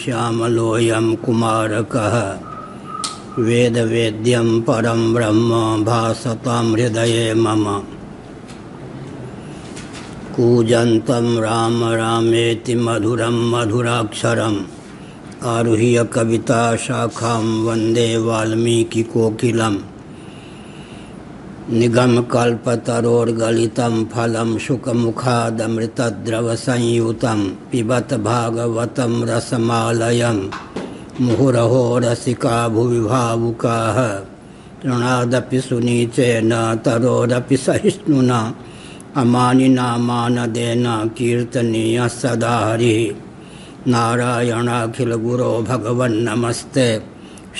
श्यामलोऽयं कुमारकः वेदवेद्यं परं ब्रह्म भासतां हृदये मम। कूजन्तं राम रामेति मधुरं मधुराक्षरम् आरुह्य कविताशाखां वन्दे वाल्मीकिकोकिलम्। निगमकल्पतरोर्गलितं फलं शुकमुखादमृतद्रवसंयुतं पिबत भागवतं रसमालयं मुहुरहो रसिका भुवि भावुकाः। तृणादपि सुनीचेन तरोरपि सहिष्णुना अमानिना मानदेन कीर्तनीयः सदा हरिः। नारायणाखिलगुरो भगवन्नमस्ते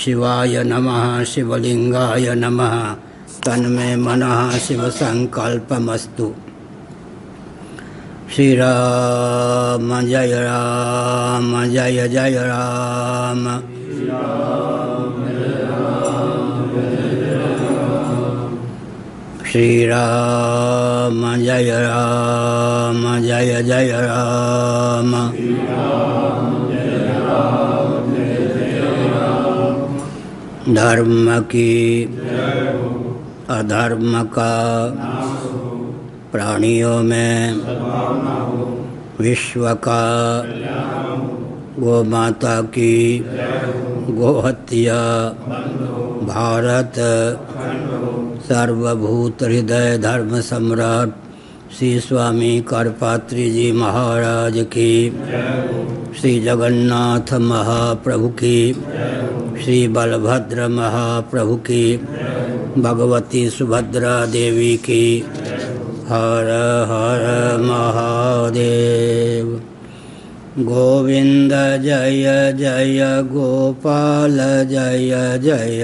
शिवाय नमः शिवलिंगाय नमः तन्मे मनः शिवसंकल्पमस्तु। श्रीराम जय राम जय जय राम। श्रीराम जय राम जय जय राम। धर्म की अधर्म का प्राणियों में विश्व का गौ माता की गोहत्या भारत सर्वभूत हृदय धर्म सम्राट श्री स्वामी करपात्री जी महाराज की, श्री जगन्नाथ महाप्रभु की, श्री बलभद्र महाप्रभु की, भगवती सुभद्रा देवी की। हर हर महादेव। गोविंद जय जय गोपाल जय जय।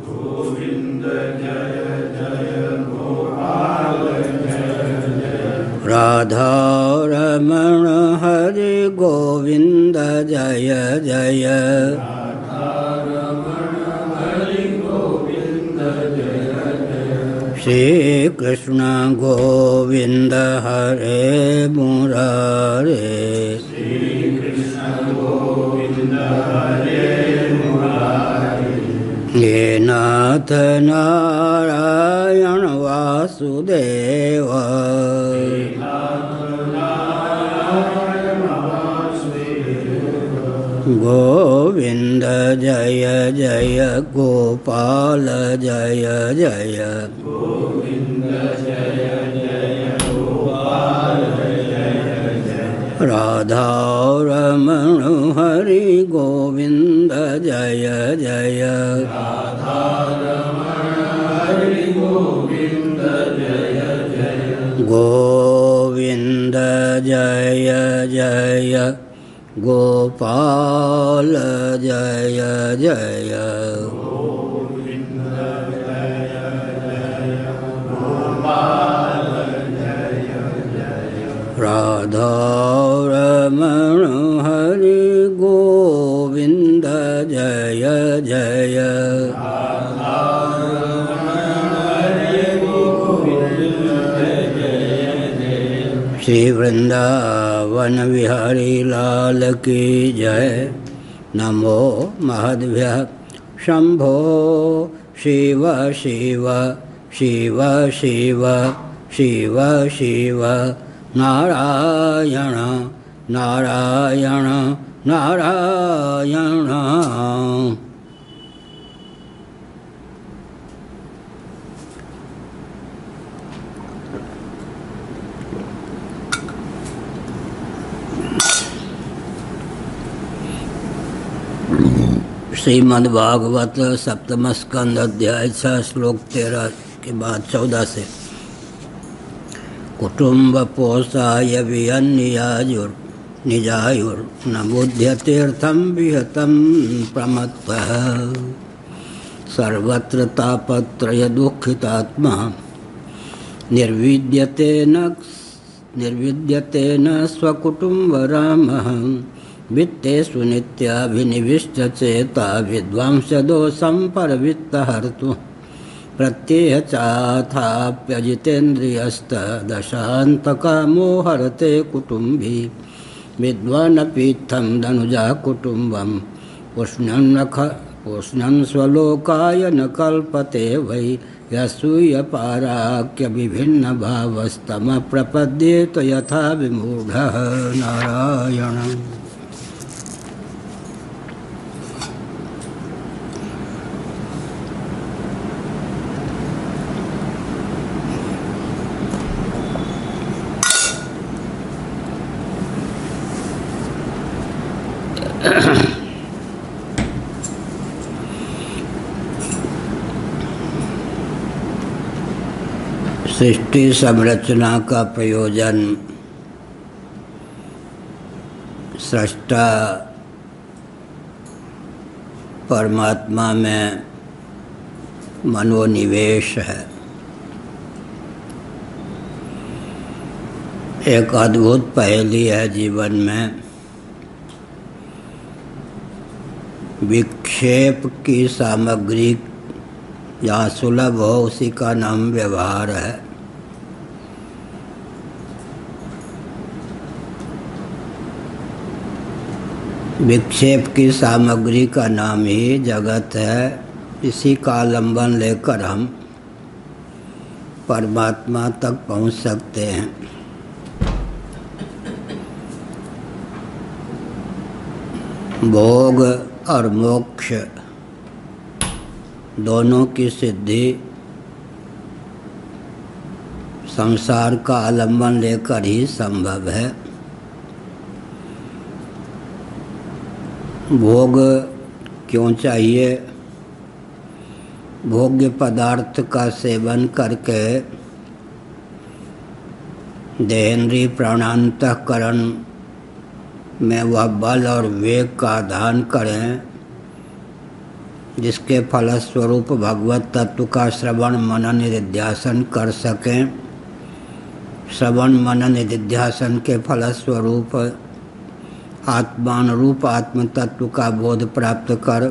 गोविंद जय जय गोपाल जय जय। राधा रमण हरि गोविंद जय जय। श्री कृष्ण गोविंद हरे मुरारे। श्री कृष्ण गोविंद हरे मुरारे। हे नाथ नारायण वासुदेव। गोविंद जय जय गोपाल जय जय। गोविंद जय जय गोपाल जय जय। राधा रमण हरि गोविंद जय जय। राधा रमण हरि गोविंद जय जय। गोविंद जय जय गोपाल जय जय। गोविंद जय जय गोपाल जय जय। राधा रमण हरि गोविंद जय जय। राधा रमण हरि गोविंद जय जय। श्री वृंदावन विहारी लाल की जय। नमो महद्भ्यः शंभो शिव शिव शिव शिव शिव शिव नारायण नारायण नारायण। श्रीमद्भागवत सप्तम स्कंद अध्याय 6 श्लोक 13 के बाद 14 से। कुटुंब पोषाय विहन्यायुर निजायुर न बुध्यतीर्थम विहतम प्रमत्तः। सर्वत्र तापत्रय दुःखितात्मा निर्विद्यते न स्वकुटुम्बरामः। वित्तेषु नित्याभिनिविष्टचेता विद्वांसदोषं परवित्तहर्तु। प्रत्ययचाथाप्यजितेन्द्रियस्तदशान्तकामो हरते कुटुम्बी। विद्वानपीत्थं धनुजा कुटुम्बं पुष्णं स्वलोकाय न कल्पते वै यसूयपाराख्य विभिन्नभावस्तमः प्रपद्येत यथा विमूढः नारायणम्। सृष्टि संरचना का प्रयोजन सृष्टा परमात्मा में मनोनिवेश है। एक अद्भुत पहेली है जीवन में। विक्षेप की सामग्री जहाँ सुलभ हो उसी का नाम व्यवहार है। विक्षेप की सामग्री का नाम ही जगत है। इसी का आलंबन लेकर हम परमात्मा तक पहुँच सकते हैं। भोग और मोक्ष दोनों की सिद्धि संसार का आलंबन लेकर ही संभव है। भोग क्यों चाहिए? भोग्य पदार्थ का सेवन करके देहेंद्रीय प्राणांतःकरण में वह बल और वेग का आधान करें जिसके फलस्वरूप भगवत तत्व का श्रवण मनन निधिध्यासन कर सकें। श्रवण मनन निधिध्यासन के फलस्वरूप आत्मानुरूप आत्म तत्व का बोध प्राप्त कर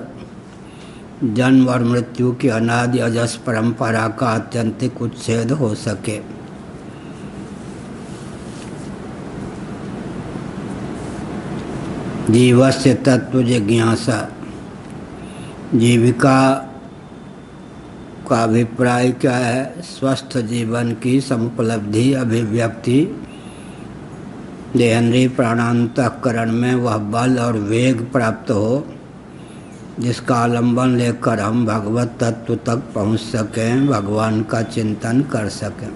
जन्म और मृत्यु की अनादि अजस परंपरा का आत्यंतिक उच्छेद हो सके। जीवस्य तत्व जिज्ञासा। जीविका का अभिप्राय क्या है? स्वस्थ जीवन की समुपलब्धि अभिव्यक्ति। देहेंद्रीय प्राणांतःकरण में वह बल और वेग प्राप्त हो जिसका आलंबन लेकर हम भगवत तत्व तक पहुँच सकें, भगवान का चिंतन कर सकें।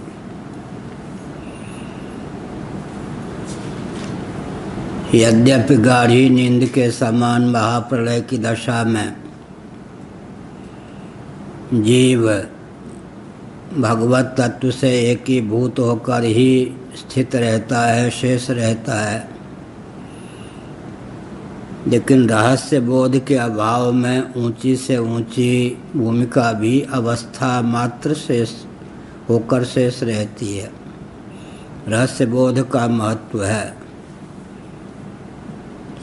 यद्यपि गाढ़ी नींद के समान महाप्रलय की दशा में जीव भगवत तत्व से एकीभूत होकर ही स्थित रहता है, शेष रहता है, लेकिन रहस्य बोध के अभाव में ऊंची से ऊंची भूमिका भी अवस्था मात्र शेष होकर शेष रहती है। रहस्य बोध का महत्व है।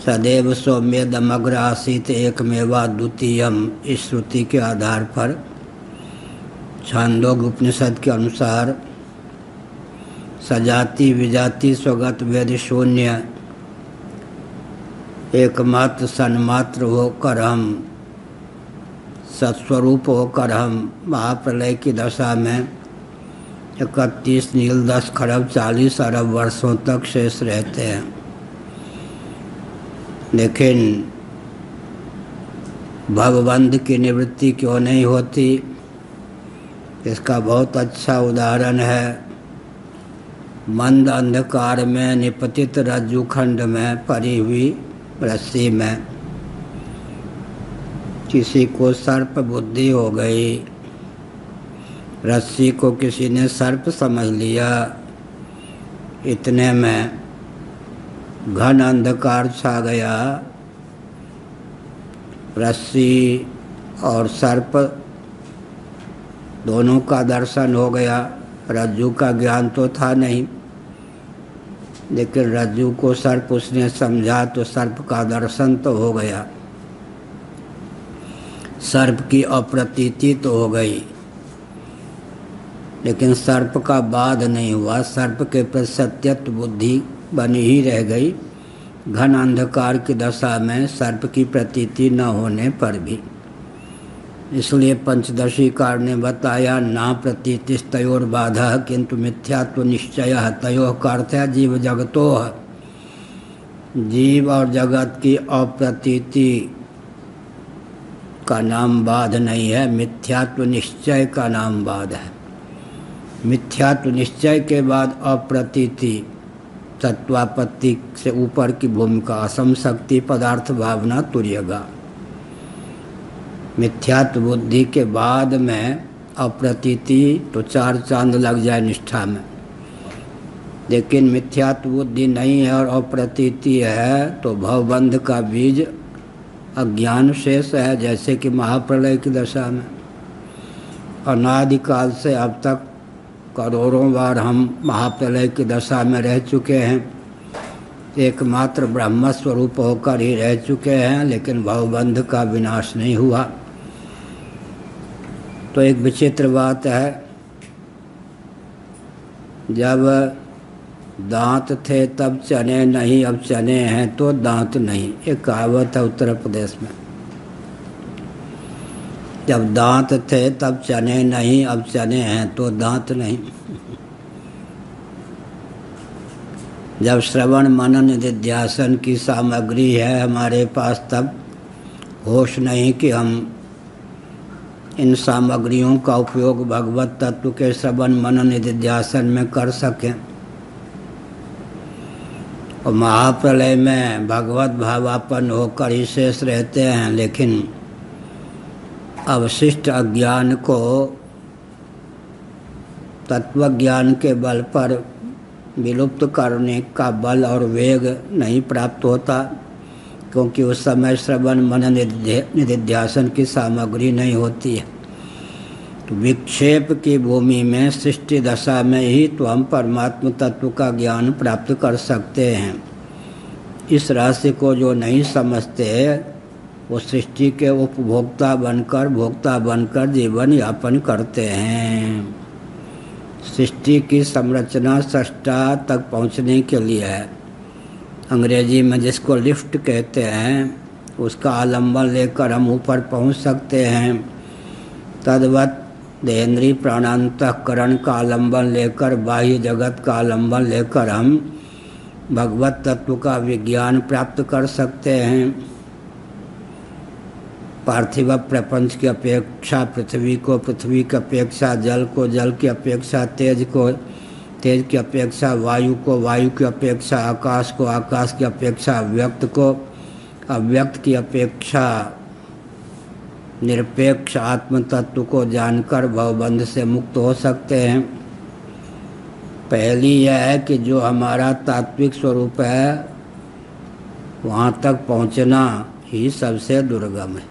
सदैव सौम्यदमग्र आसीत एकमेवा द्वितीयम। इस श्रुति के आधार पर छांदोग्य उपनिषद के अनुसार सजाति विजाति स्वगत वेद शून्य एकमात्र सन्मात्र होकर हम सत्स्वरूप होकर हम महाप्रलय की दशा में 31 नील 10 खरब 40 अरब वर्षों तक शेष रहते हैं। लेकिन भवबंध की निवृत्ति क्यों नहीं होती? इसका बहुत अच्छा उदाहरण है मंद अंधकार में निपतित रज्जुखंड में पड़ी हुई रस्सी में किसी को सर्प बुद्धि हो गई। रस्सी को किसी ने सर्प समझ लिया। इतने में घन अंधकार छा गया। रस्सी और सर्प दोनों का दर्शन हो गया। रज्जू का ज्ञान तो था नहीं, लेकिन रज्जू को सर्प उसने समझा तो सर्प का दर्शन तो हो गया। सर्प की अप्रतीति तो हो गई, लेकिन सर्प का बाध नहीं हुआ। सर्प के प्रति सत्यत्व बुद्धि बनी ही रह गई। घन अंधकार की दशा में सर्प की प्रतीति न होने पर भी। इसलिए पंचदशी कार ने बताया ना प्रतीतिस्तयोर बाधा किंतु मिथ्यात्व निश्चय तयोः का अर्थ है जीव जगतो। जीव और जगत की अप्रतीति का नाम बाध नहीं है, मिथ्यात्व निश्चय का नाम बाध है। मिथ्यात्व निश्चय के बाद अप्रतीति तत्वापत्ति से ऊपर की भूमिका असम शक्ति पदार्थ भावना तुर्यगा। मिथ्यात्व बुद्धि के बाद में अप्रतीति तो 4 चांद लग जाए निष्ठा में, लेकिन मिथ्यात्व बुद्धि नहीं है और अप्रतीति है तो भवबंध का बीज अज्ञान शेष है। जैसे कि महाप्रलय की दशा में अनादिकाल से अब तक करोड़ों बार हम महाप्रलय की दशा में रह चुके हैं, एकमात्र ब्रह्म स्वरूप होकर ही रह चुके हैं, लेकिन भवबंध का विनाश नहीं हुआ। तो एक विचित्र बात है, जब दांत थे तब चने नहीं, अब चने हैं तो दांत नहीं। एक कहावत है उत्तर प्रदेश में, जब दांत थे तब चने नहीं, अब चने हैं तो दांत नहीं। जब श्रवण मनन निधिध्यासन की सामग्री है हमारे पास, तब होश नहीं कि हम इन सामग्रियों का उपयोग भगवत तत्व के श्रवण मनन निधिध्यासन में कर सकें। और महाप्रलय में भगवत भावापन्न होकर ही शेष रहते हैं, लेकिन अवशिष्ट अज्ञान को तत्वज्ञान के बल पर विलुप्त करने का बल और वेग नहीं प्राप्त होता, क्योंकि उस समय श्रवण मनन निधिध्यासन की सामग्री नहीं होती है। तो विक्षेप की भूमि में सृष्टि दशा में ही तो हम परमात्म तत्व का ज्ञान प्राप्त कर सकते हैं। इस राशि को जो नहीं समझते वो सृष्टि के उपभोक्ता बनकर भोक्ता बनकर जीवन यापन करते हैं। सृष्टि की संरचना सृष्टा तक पहुंचने के लिए है। अंग्रेजी में जिसको लिफ्ट कहते हैं, उसका आलम्बन लेकर हम ऊपर पहुंच सकते हैं। तद्वत देहेंद्रीय प्राणांतःकरण का आलम्बन लेकर, बाह्य जगत का आलम्बन लेकर हम भगवत तत्व का विज्ञान प्राप्त कर सकते हैं। पार्थिव प्रपंच की अपेक्षा पृथ्वी को, पृथ्वी की अपेक्षा जल को, जल की अपेक्षा तेज को, तेज की अपेक्षा वायु को, वायु की अपेक्षा आकाश को, आकाश की अपेक्षा अव्यक्त को, अव्यक्त की अपेक्षा निरपेक्ष आत्म तत्व को जानकर भवबंध से मुक्त हो सकते हैं। पहली यह है कि जो हमारा तात्विक स्वरूप है वहाँ तक पहुँचना ही सबसे दुर्गम है।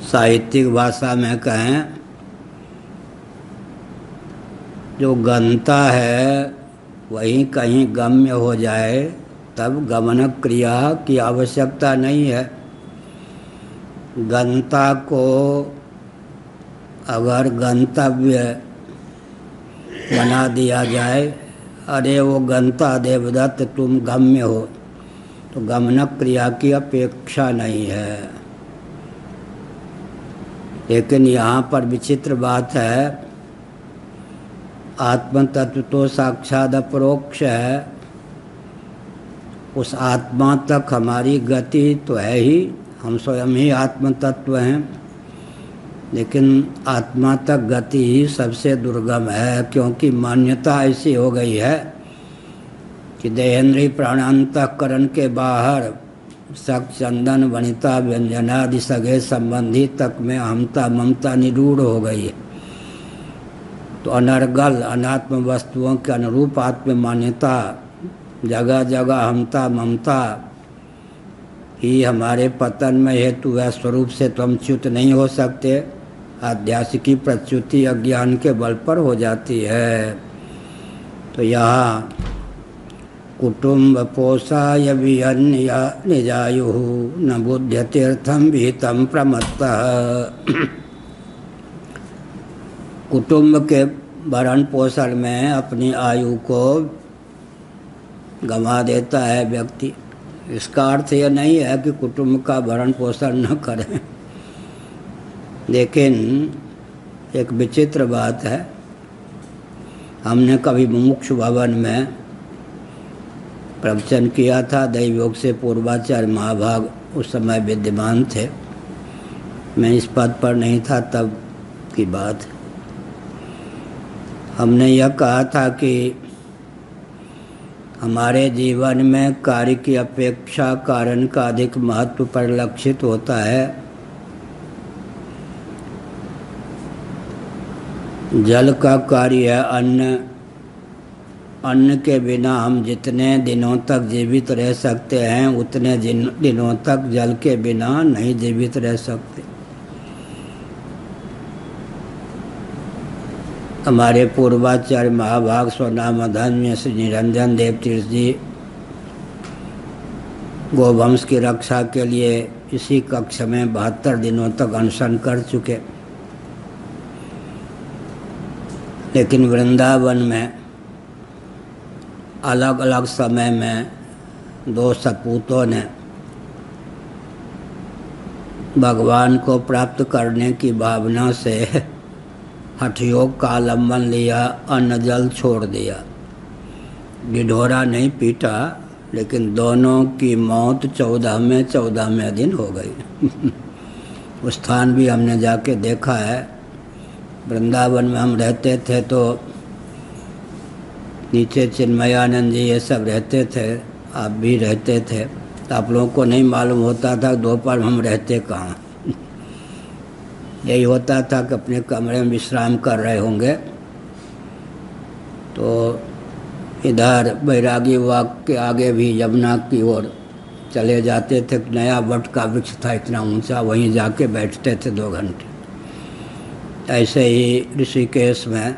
साहित्यिक भाषा में कहें, जो गंता है वहीं कहीं गम्य हो जाए तब गमन क्रिया की आवश्यकता नहीं है। गंता को अगर गंतव्य बना दिया जाए, अरे वो गंता देवदत्त तुम गम्य हो, तो गमन क्रिया की अपेक्षा नहीं है। लेकिन यहाँ पर विचित्र बात है, आत्म तत्व तो साक्षात अपरोक्ष है, उस आत्मा तक हमारी गति तो है ही, हम स्वयं ही आत्म तत्व हैं, लेकिन आत्मा तक गति ही सबसे दुर्गम है। क्योंकि मान्यता ऐसी हो गई है कि देहेंद्रीय प्राणांतःकरण के बाहर सक चंदन वनिता व्यंजनादि सगे संबंधी तक में अहमता ममता निरूढ़ हो गई है। तो अनर्गल अनात्म वस्तुओं के अनुरूप आत्म मान्यता, जगह जगह अहमता ममता ही हमारे पतन में हेतु है। स्वरूप से तो हम च्युत नहीं हो सकते, आध्यात्मिकी प्रच्युति अज्ञान के बल पर हो जाती है। तो यहाँ कुटुम्ब पोषाय विहन्य निजायु न बुद्ध्यतीर्थम विहितम प्रमत्तः। कुटुंब के भरण पोषण में अपनी आयु को गंवा देता है व्यक्ति। इसका अर्थ यह नहीं है कि कुटुंब का भरण पोषण न करें, लेकिन एक विचित्र बात है, हमने कभी मुमुक्षु भवन में प्रवचन किया था। दैवयोग से पूर्वाचार्य महाभाग उस समय विद्यमान थे, मैं इस पद पर नहीं था, तब की बात। हमने यह कहा था कि हमारे जीवन में कार्य की अपेक्षा कारण का अधिक महत्व परिलक्षित होता है। जल का कार्य है अन्न। अन्न के बिना हम जितने दिनों तक जीवित रह सकते हैं उतने दिनों तक जल के बिना नहीं जीवित रह सकते। हमारे पूर्वाचार्य महाभाग स्वनामधन्य श्री निरंजन देव तीर्थ जी गोवंश की रक्षा के लिए इसी कक्ष में 72 दिनों तक अनशन कर चुके। लेकिन वृंदावन में अलग अलग समय में 2 सपूतों ने भगवान को प्राप्त करने की भावना से हठयोग का आलम्बन लिया, अन्न जल छोड़ दिया। ढिढोरा नहीं पीटा, लेकिन दोनों की मौत 14वें दिन हो गई। उस स्थान भी हमने जाके देखा है। वृंदावन में हम रहते थे तो नीचे चिन्मयानंद जी ये सब रहते थे, आप भी रहते थे। तो आप लोगों को नहीं मालूम होता था दोपहर हम रहते कहाँ। यही होता था कि अपने कमरे में विश्राम कर रहे होंगे तो इधर बैरागी वाक के आगे भी यमुना की ओर चले जाते थे। नया वट का वृक्ष था इतना ऊंचा, वहीं जाके बैठते थे 2 घंटे। ऐसे ही ऋषिकेश में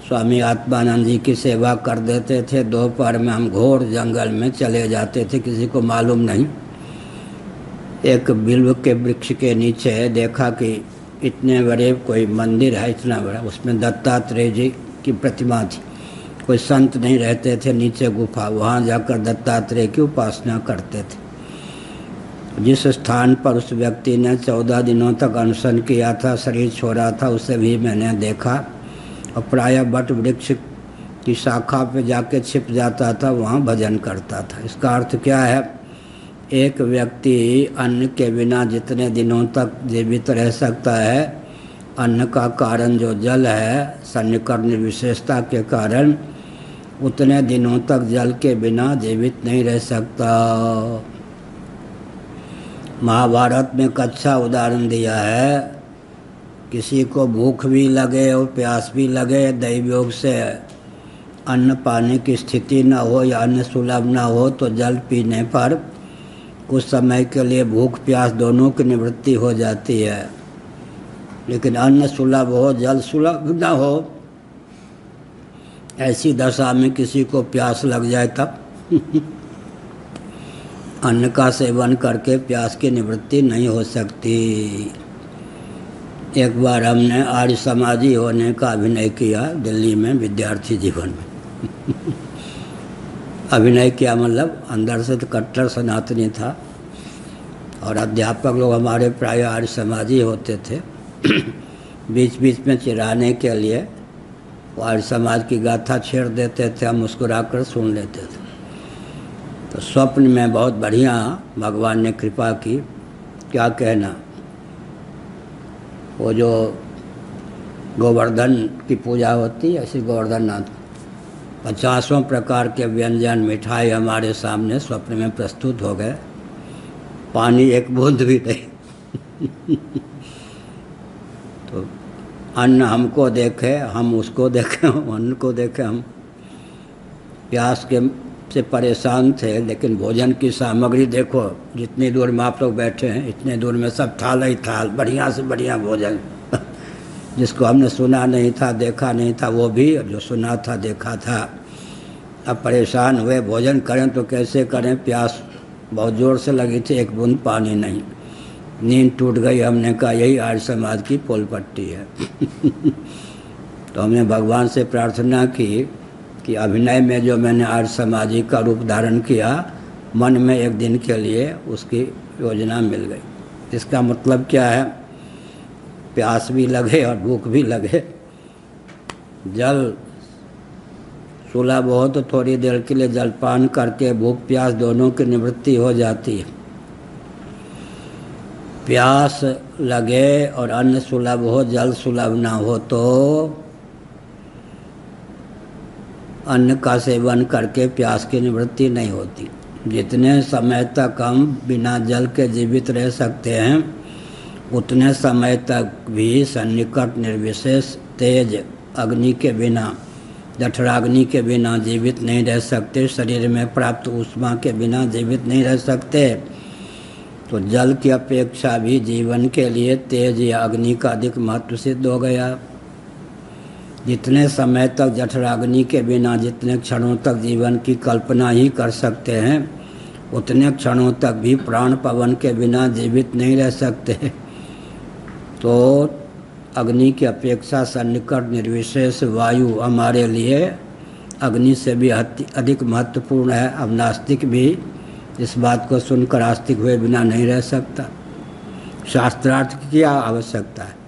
स्वामी आत्मानंद जी की सेवा कर देते थे। दोपहर में हम घोर जंगल में चले जाते थे, किसी को मालूम नहीं। एक बिल्व के वृक्ष के नीचे देखा कि इतने बड़े कोई मंदिर है, इतना बड़ा, उसमें दत्तात्रेय जी की प्रतिमा थी। कोई संत नहीं रहते थे, नीचे गुफा, वहाँ जाकर दत्तात्रेय की उपासना करते थे। जिस स्थान पर उस व्यक्ति ने 14 दिनों तक अनशन किया था, शरीर छोड़ा था, उसे भी मैंने देखा। और प्रायः बट वृक्ष की शाखा पे जाके छिप जाता था, वहाँ भजन करता था। इसका अर्थ क्या है? एक व्यक्ति अन्न के बिना जितने दिनों तक जीवित रह सकता है, अन्न का कारण जो जल है, सन्निकर्ण विशेषता के कारण उतने दिनों तक जल के बिना जीवित नहीं रह सकता। महाभारत में एक अच्छा उदाहरण दिया है। किसी को भूख भी लगे और प्यास भी लगे, दैवयोग से अन्न पाने की स्थिति न हो या अन्न सुलभ न हो, तो जल पीने पर कुछ समय के लिए भूख प्यास दोनों की निवृत्ति हो जाती है। लेकिन अन्न सुलभ हो, जल सुलभ न हो, ऐसी दशा में किसी को प्यास लग जाए तब अन्न का सेवन करके प्यास की निवृत्ति नहीं हो सकती। एक बार हमने आर्य समाजी होने का अभिनय किया दिल्ली में विद्यार्थी जीवन में। अभिनय किया मतलब अंदर से तो कट्टर सनातनी था और अध्यापक लोग हमारे प्राय आर्य समाजी होते थे। बीच बीच में चिढ़ाने के लिए वो आर्य समाज की गाथा छेड़ देते थे, हम मुस्कुराकर सुन लेते थे। तो स्वप्न में बहुत बढ़िया भगवान ने कृपा की, क्या कहना, वो जो गोवर्धन की पूजा होती है, ऐसी गोवर्धन नाथ 50 प्रकार के व्यंजन मिठाई हमारे सामने स्वप्न में प्रस्तुत हो गए। पानी एक बूंद भी नहीं। तो अन्न हमको देखे, हम उसको देखें, अन्न को देखें। हम प्यास के से परेशान थे, लेकिन भोजन की सामग्री देखो, जितनी दूर में आप लोग बैठे हैं इतने दूर में सब थाल ही थाल, बढ़िया से बढ़िया भोजन। जिसको हमने सुना नहीं था, देखा नहीं था, वो भी, जो सुना था देखा था। अब परेशान हुए, भोजन करें तो कैसे करें, प्यास बहुत ज़ोर से लगी थी, एक बूंद पानी नहीं। नींद टूट गई। हमने कहा यही आर्य समाज की पोल पट्टी है। तो हमने भगवान से प्रार्थना की कि अभिनय में जो मैंने आज समाधि का रूप धारण किया, मन में एक दिन के लिए उसकी योजना मिल गई। इसका मतलब क्या है? प्यास भी लगे और भूख भी लगे, जल सुलभ हो तो थोड़ी देर के लिए जलपान करके भूख प्यास दोनों की निवृत्ति हो जाती है। प्यास लगे और अन्न सुलभ हो, जल सुलभ ना हो तो अन्न का सेवन करके प्यास की निवृत्ति नहीं होती। जितने समय तक हम बिना जल के जीवित रह सकते हैं, उतने समय तक भी सन्निकट निर्विशेष तेज अग्नि के बिना, जठराग्नि के बिना जीवित नहीं रह सकते। शरीर में प्राप्त ऊष्मा के बिना जीवित नहीं रह सकते। तो जल की अपेक्षा भी जीवन के लिए तेज या अग्नि का अधिक महत्व सिद्ध हो गया। जितने समय तक जठराग्नि के बिना, जितने क्षणों तक जीवन की कल्पना ही कर सकते हैं, उतने क्षणों तक भी प्राण पवन के बिना जीवित नहीं रह सकते। तो अग्नि की अपेक्षा सन्निकट निर्विशेष वायु हमारे लिए अग्नि से भी अधिक महत्वपूर्ण है। अब नास्तिक भी इस बात को सुनकर आस्तिक हुए बिना नहीं रह सकता। शास्त्रार्थ की क्या आवश्यकता है?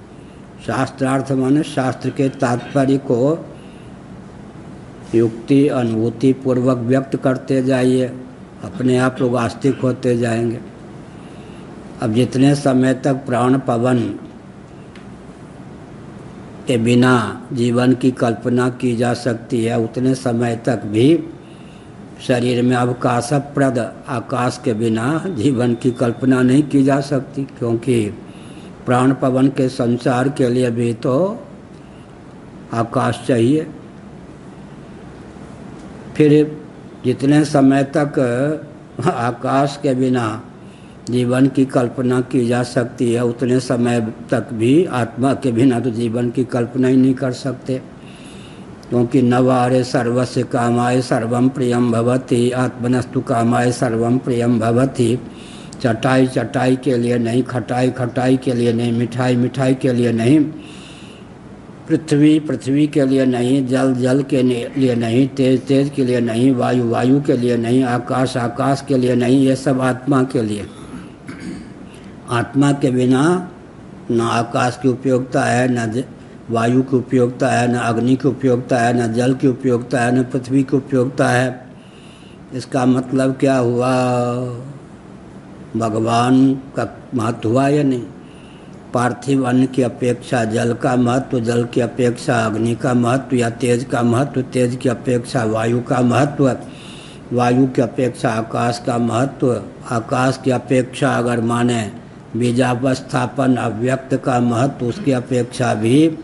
शास्त्रार्थ माने शास्त्र के तात्पर्य को युक्ति अनुभूति पूर्वक व्यक्त करते जाइए, अपने आप लोग आस्तिक होते जाएंगे। अब जितने समय तक प्राण पवन के बिना जीवन की कल्पना की जा सकती है, उतने समय तक भी शरीर में अवकाशप्रद आकाश के बिना जीवन की कल्पना नहीं की जा सकती, क्योंकि प्राण पवन के संचार के लिए भी तो आकाश चाहिए। फिर जितने समय तक आकाश के बिना जीवन की कल्पना की जा सकती है, उतने समय तक भी आत्मा के बिना तो जीवन की कल्पना ही नहीं कर सकते, क्योंकि नवारे सर्वस्य कामाय सर्वम प्रियम भवति, आत्मनस्तु कामाय सर्वम प्रियम भवति। चटाई चटाई के लिए नहीं, खटाई खटाई के लिए नहीं, मिठाई मिठाई के लिए नहीं, पृथ्वी पृथ्वी के लिए नहीं, जल जल के लिए नहीं, तेज तेज के लिए नहीं, वायु वायु के लिए नहीं, आकाश आकाश के लिए नहीं, ये सब आत्मा के लिए। आत्मा के बिना न आकाश की उपयोगिता है, न वायु की उपयोगिता है, न अग्नि की उपयोगिता है, न जल की उपयोगिता है, न पृथ्वी की उपयोगिता है। इसका मतलब क्या हुआ? भगवान का महत्व हुआ या नहीं? पार्थिव अन्न की अपेक्षा जल का महत्व, जल की अपेक्षा अग्नि का महत्व, या तेज का महत्व, तेज की अपेक्षा वायु का महत्व, वायु की अपेक्षा आकाश का महत्व, आकाश की अपेक्षा अगर माने बीजावस्थापन अव्यक्त का महत्व, उसकी अपेक्षा भी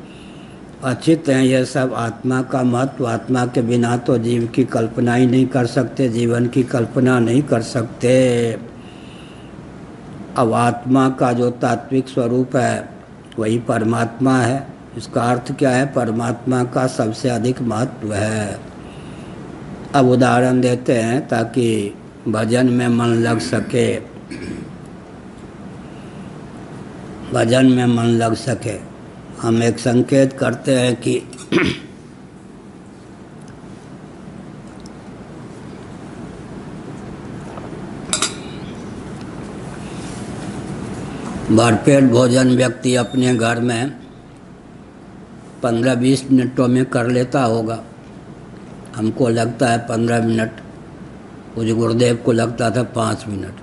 अचित हैं। यह सब आत्मा का महत्व। आत्मा के बिना तो जीव की कल्पना ही नहीं कर सकते, जीवन की कल्पना नहीं कर सकते। अब आत्मा का जो तात्विक स्वरूप है वही परमात्मा है। इसका अर्थ क्या है? परमात्मा का सबसे अधिक महत्व है। अब उदाहरण देते हैं ताकि भजन में मन लग सके, भजन में मन लग सके। हम एक संकेत करते हैं कि भरपेट भोजन व्यक्ति अपने घर में 15-20 मिनटों में कर लेता होगा। हमको लगता है 15 मिनट, मुझे गुरुदेव को लगता था 5 मिनट।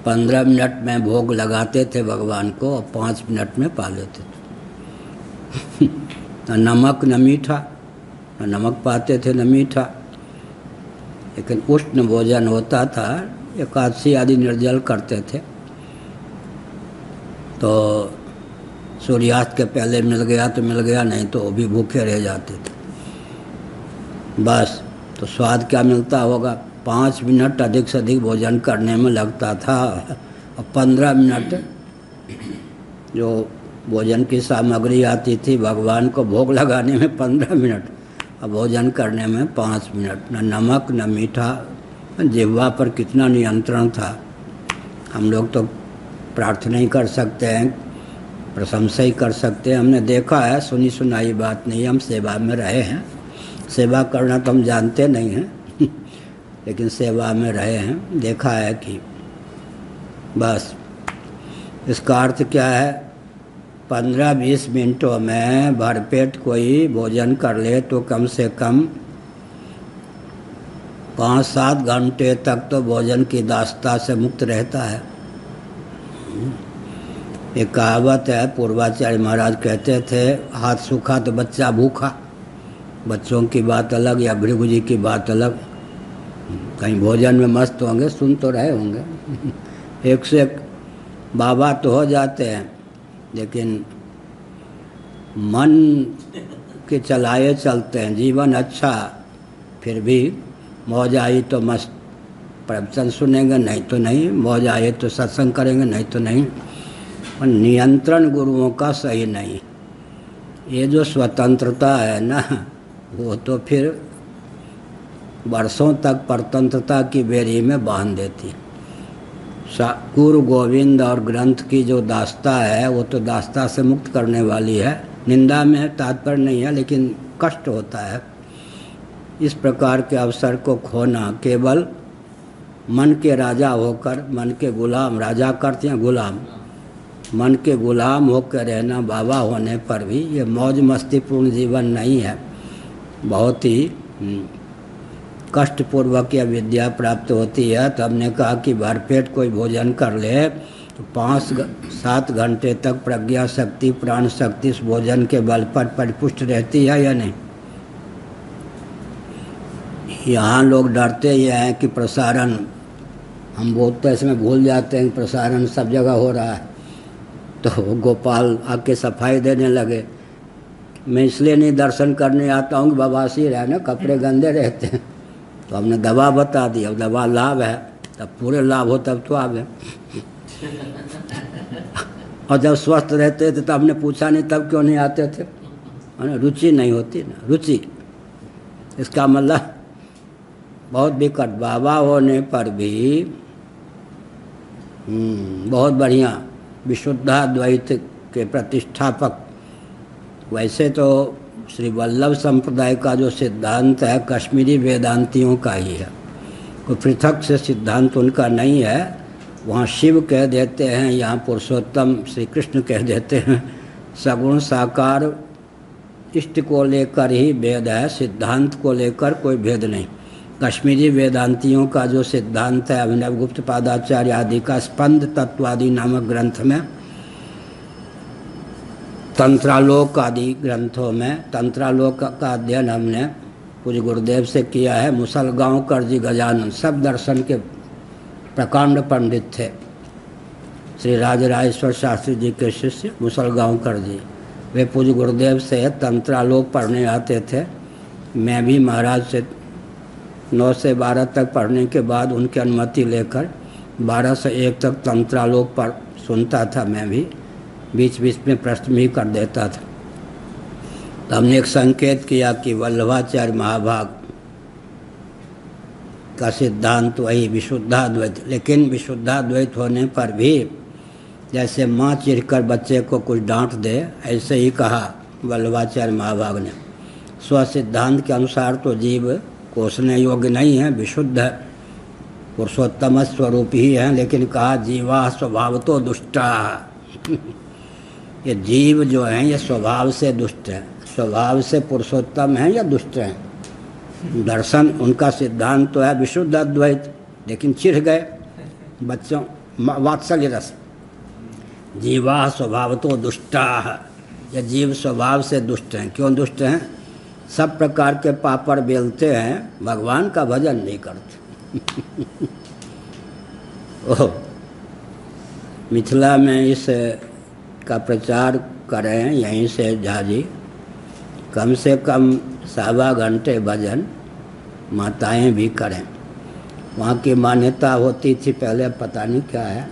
15 मिनट में भोग लगाते थे भगवान को और 5 मिनट में पा लेते थे। न नमक न मीठा, न नमक पाते थे न मीठा, लेकिन उष्ण भोजन होता था। एकादशी आदि निर्जल करते थे, तो सूर्यास्त के पहले मिल गया तो मिल गया, नहीं तो वो भी भूखे रह जाते थे। बस तो स्वाद क्या मिलता होगा? 5 मिनट अधिक से अधिक भोजन करने में लगता था, और 15 मिनट जो भोजन की सामग्री आती थी भगवान को भोग लगाने में 15 मिनट, और भोजन करने में 5 मिनट। न नमक न मीठा, जिह्वा पर कितना नियंत्रण था। हम लोग तो प्रार्थना ही कर सकते हैं, प्रशंसा ही कर सकते हैं। हमने देखा है, सुनी सुनाई बात नहीं, हम सेवा में रहे हैं। सेवा करना तो हम जानते नहीं हैं लेकिन सेवा में रहे हैं, देखा है कि बस इसका अर्थ क्या है, 15-20 मिनटों में भरपेट कोई भोजन कर ले तो कम से कम 5-7 घंटे तक तो भोजन की दास्ता से मुक्त रहता है। एक कहावत है, पूर्वाचार्य महाराज कहते थे, हाथ सूखा तो बच्चा भूखा। बच्चों की बात अलग या भृगु जी की बात अलग, कहीं भोजन में मस्त होंगे, सुन तो रहे होंगे एक से एक बाबा तो हो जाते हैं, लेकिन मन के चलाए चलते हैं। जीवन अच्छा, फिर भी मौज आई तो मस्त प्रवचन सुनेंगे, नहीं तो नहीं, मौज आए तो सत्संग करेंगे, नहीं तो नहीं। और नियंत्रण गुरुओं का सही नहीं। ये जो स्वतंत्रता है ना, वो तो फिर वर्षों तक परतंत्रता की बेड़ी में बांध देती। गुरु गोविंद और ग्रंथ की जो दास्ता है, वो तो दास्ता से मुक्त करने वाली है। निंदा में तात्पर्य नहीं है, लेकिन कष्ट होता है। इस प्रकार के अवसर को खोना, केवल मन के राजा होकर, मन के गुलाम, राजा करते हैं गुलाम, मन के गुलाम होकर रहना बाबा होने पर भी ये मौज मस्तीपूर्ण जीवन नहीं है। बहुत ही कष्टपूर्वक यह विद्या प्राप्त होती है। तो हमने कहा कि भरपेट कोई भोजन कर ले तो 5-7 घंटे तक प्रज्ञा शक्ति, प्राण शक्ति इस भोजन के बल पर परिपुष्ट रहती है या नहीं। यहाँ लोग डरते ये हैं कि प्रसारण, हम बहुत तो इसमें भूल जाते हैं प्रसारण सब जगह हो रहा है। तो गोपाल आके सफाई देने लगे, मैं इसलिए नहीं दर्शन करने आता हूँ कि बवासीर है ना, कपड़े गंदे रहते हैं। तो हमने दवा बता दी, अब दवा लाभ है, तब पूरे लाभ हो तब तो आवे और जब स्वस्थ रहते थे तब हमने पूछा नहीं तब क्यों नहीं आते थे। रुचि नहीं होती ना, रुचि इसका मतलब बहुत विकट। बाबा होने पर भी बहुत बढ़िया विशुद्धाद्वैत के प्रतिष्ठापक। वैसे तो श्री वल्लभ संप्रदाय का जो सिद्धांत है कश्मीरी वेदांतियों का ही है, कोई पृथक से सिद्धांत उनका नहीं है। वहाँ शिव कह देते हैं, यहाँ पुरुषोत्तम श्री कृष्ण कह देते हैं। सगुण साकार इष्ट को लेकर ही भेद है, सिद्धांत को लेकर कोई भेद नहीं। कश्मीरी वेदांतियों का जो सिद्धांत है अभिनव गुप्त पादाचार्य आदि का स्पंद तत्वादि नामक ग्रंथ में, तंत्रालोक आदि ग्रंथों में, तंत्रालोक का अध्ययन हमने पूज्य गुरुदेव से किया है। मुसलगांवकर जी गजानन सब दर्शन के प्रकांड पंडित थे। श्री राजराजेश्वर शास्त्री जी के शिष्य मुसलगांवकर जी, वे पूज्य गुरुदेव से तंत्रालोक पढ़ने आते थे। मैं भी महाराज से 9 से 12 तक पढ़ने के बाद उनकी अनुमति लेकर 12 से 1 तक तंत्रालोक पर सुनता था। मैं भी बीच बीच में प्रश्न भी कर देता था। तो हमने एक संकेत किया कि वल्लभाचार्य महाभाग का सिद्धांत वही विशुद्धाद्वैत, लेकिन विशुद्धाद्वैत होने पर भी जैसे माँ चिढ़कर बच्चे को कुछ डांट दे, ऐसे ही कहा वल्लभाचार्य महाभाग ने। स्व सिद्धांत के अनुसार तो जीव कोसने योग्य नहीं है, विशुद्ध है, पुरुषोत्तम स्वरूप ही है, लेकिन कहा जीवा स्वभाव तो दुष्टा ये जीव जो हैं ये स्वभाव से दुष्ट हैं। स्वभाव से पुरुषोत्तम हैं या दुष्ट हैं। दर्शन उनका सिद्धांत तो है विशुद्ध अद्वैत, लेकिन चिढ़ गए बच्चों, वात्सल्य रस। जीवा स्वभाव तो दुष्टा, ये जीव स्वभाव से दुष्ट हैं। क्यों दुष्ट हैं? सब प्रकार के पापड़ बेलते हैं, भगवान का भजन नहीं करते ओह, मिथिला में इस का प्रचार करें यहीं से झाजी, कम से कम 1.25 घंटे भजन माताएं भी करें। वहाँ की मान्यता होती थी पहले, पता नहीं क्या है,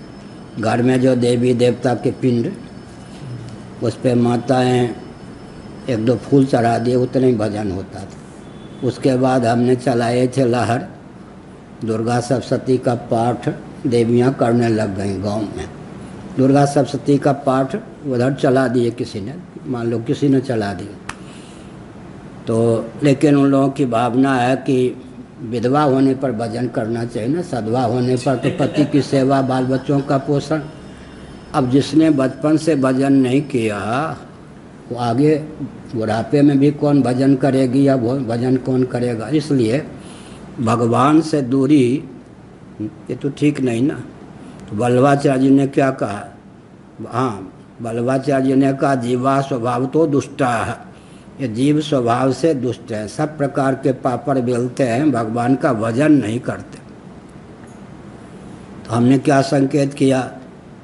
घर में जो देवी देवता के पिंड, उस पर माताएं 1-2 फूल चढ़ा दिए, उतने ही भजन होता था। उसके बाद हमने चलाए थे लहर, दुर्गा सप्तशती का पाठ देवियाँ करने लग गई गांव में। दुर्गा सप्तशती का पाठ उधर चला दिए किसी ने, मान लो किसी ने चला दिया। तो लेकिन उन लोगों की भावना है कि विधवा होने पर भजन करना चाहिए ना, सधवा होने पर तो पति की सेवा, बाल बच्चों का पोषण। अब जिसने बचपन से भजन नहीं किया वो आगे बुढ़ापे में भी कौन भजन करेगी या भजन कौन करेगा। इसलिए भगवान से दूरी ये तो ठीक नहीं ना। तो वल्लभाचार्य जी ने क्या कहा, हाँ वल्लभाचार्य जी ने कहा जीवा स्वभाव तो दुष्टा है, ये जीव स्वभाव से दुष्ट है, सब प्रकार के पापड़ बेलते हैं, भगवान का भजन नहीं करते। तो हमने क्या संकेत किया,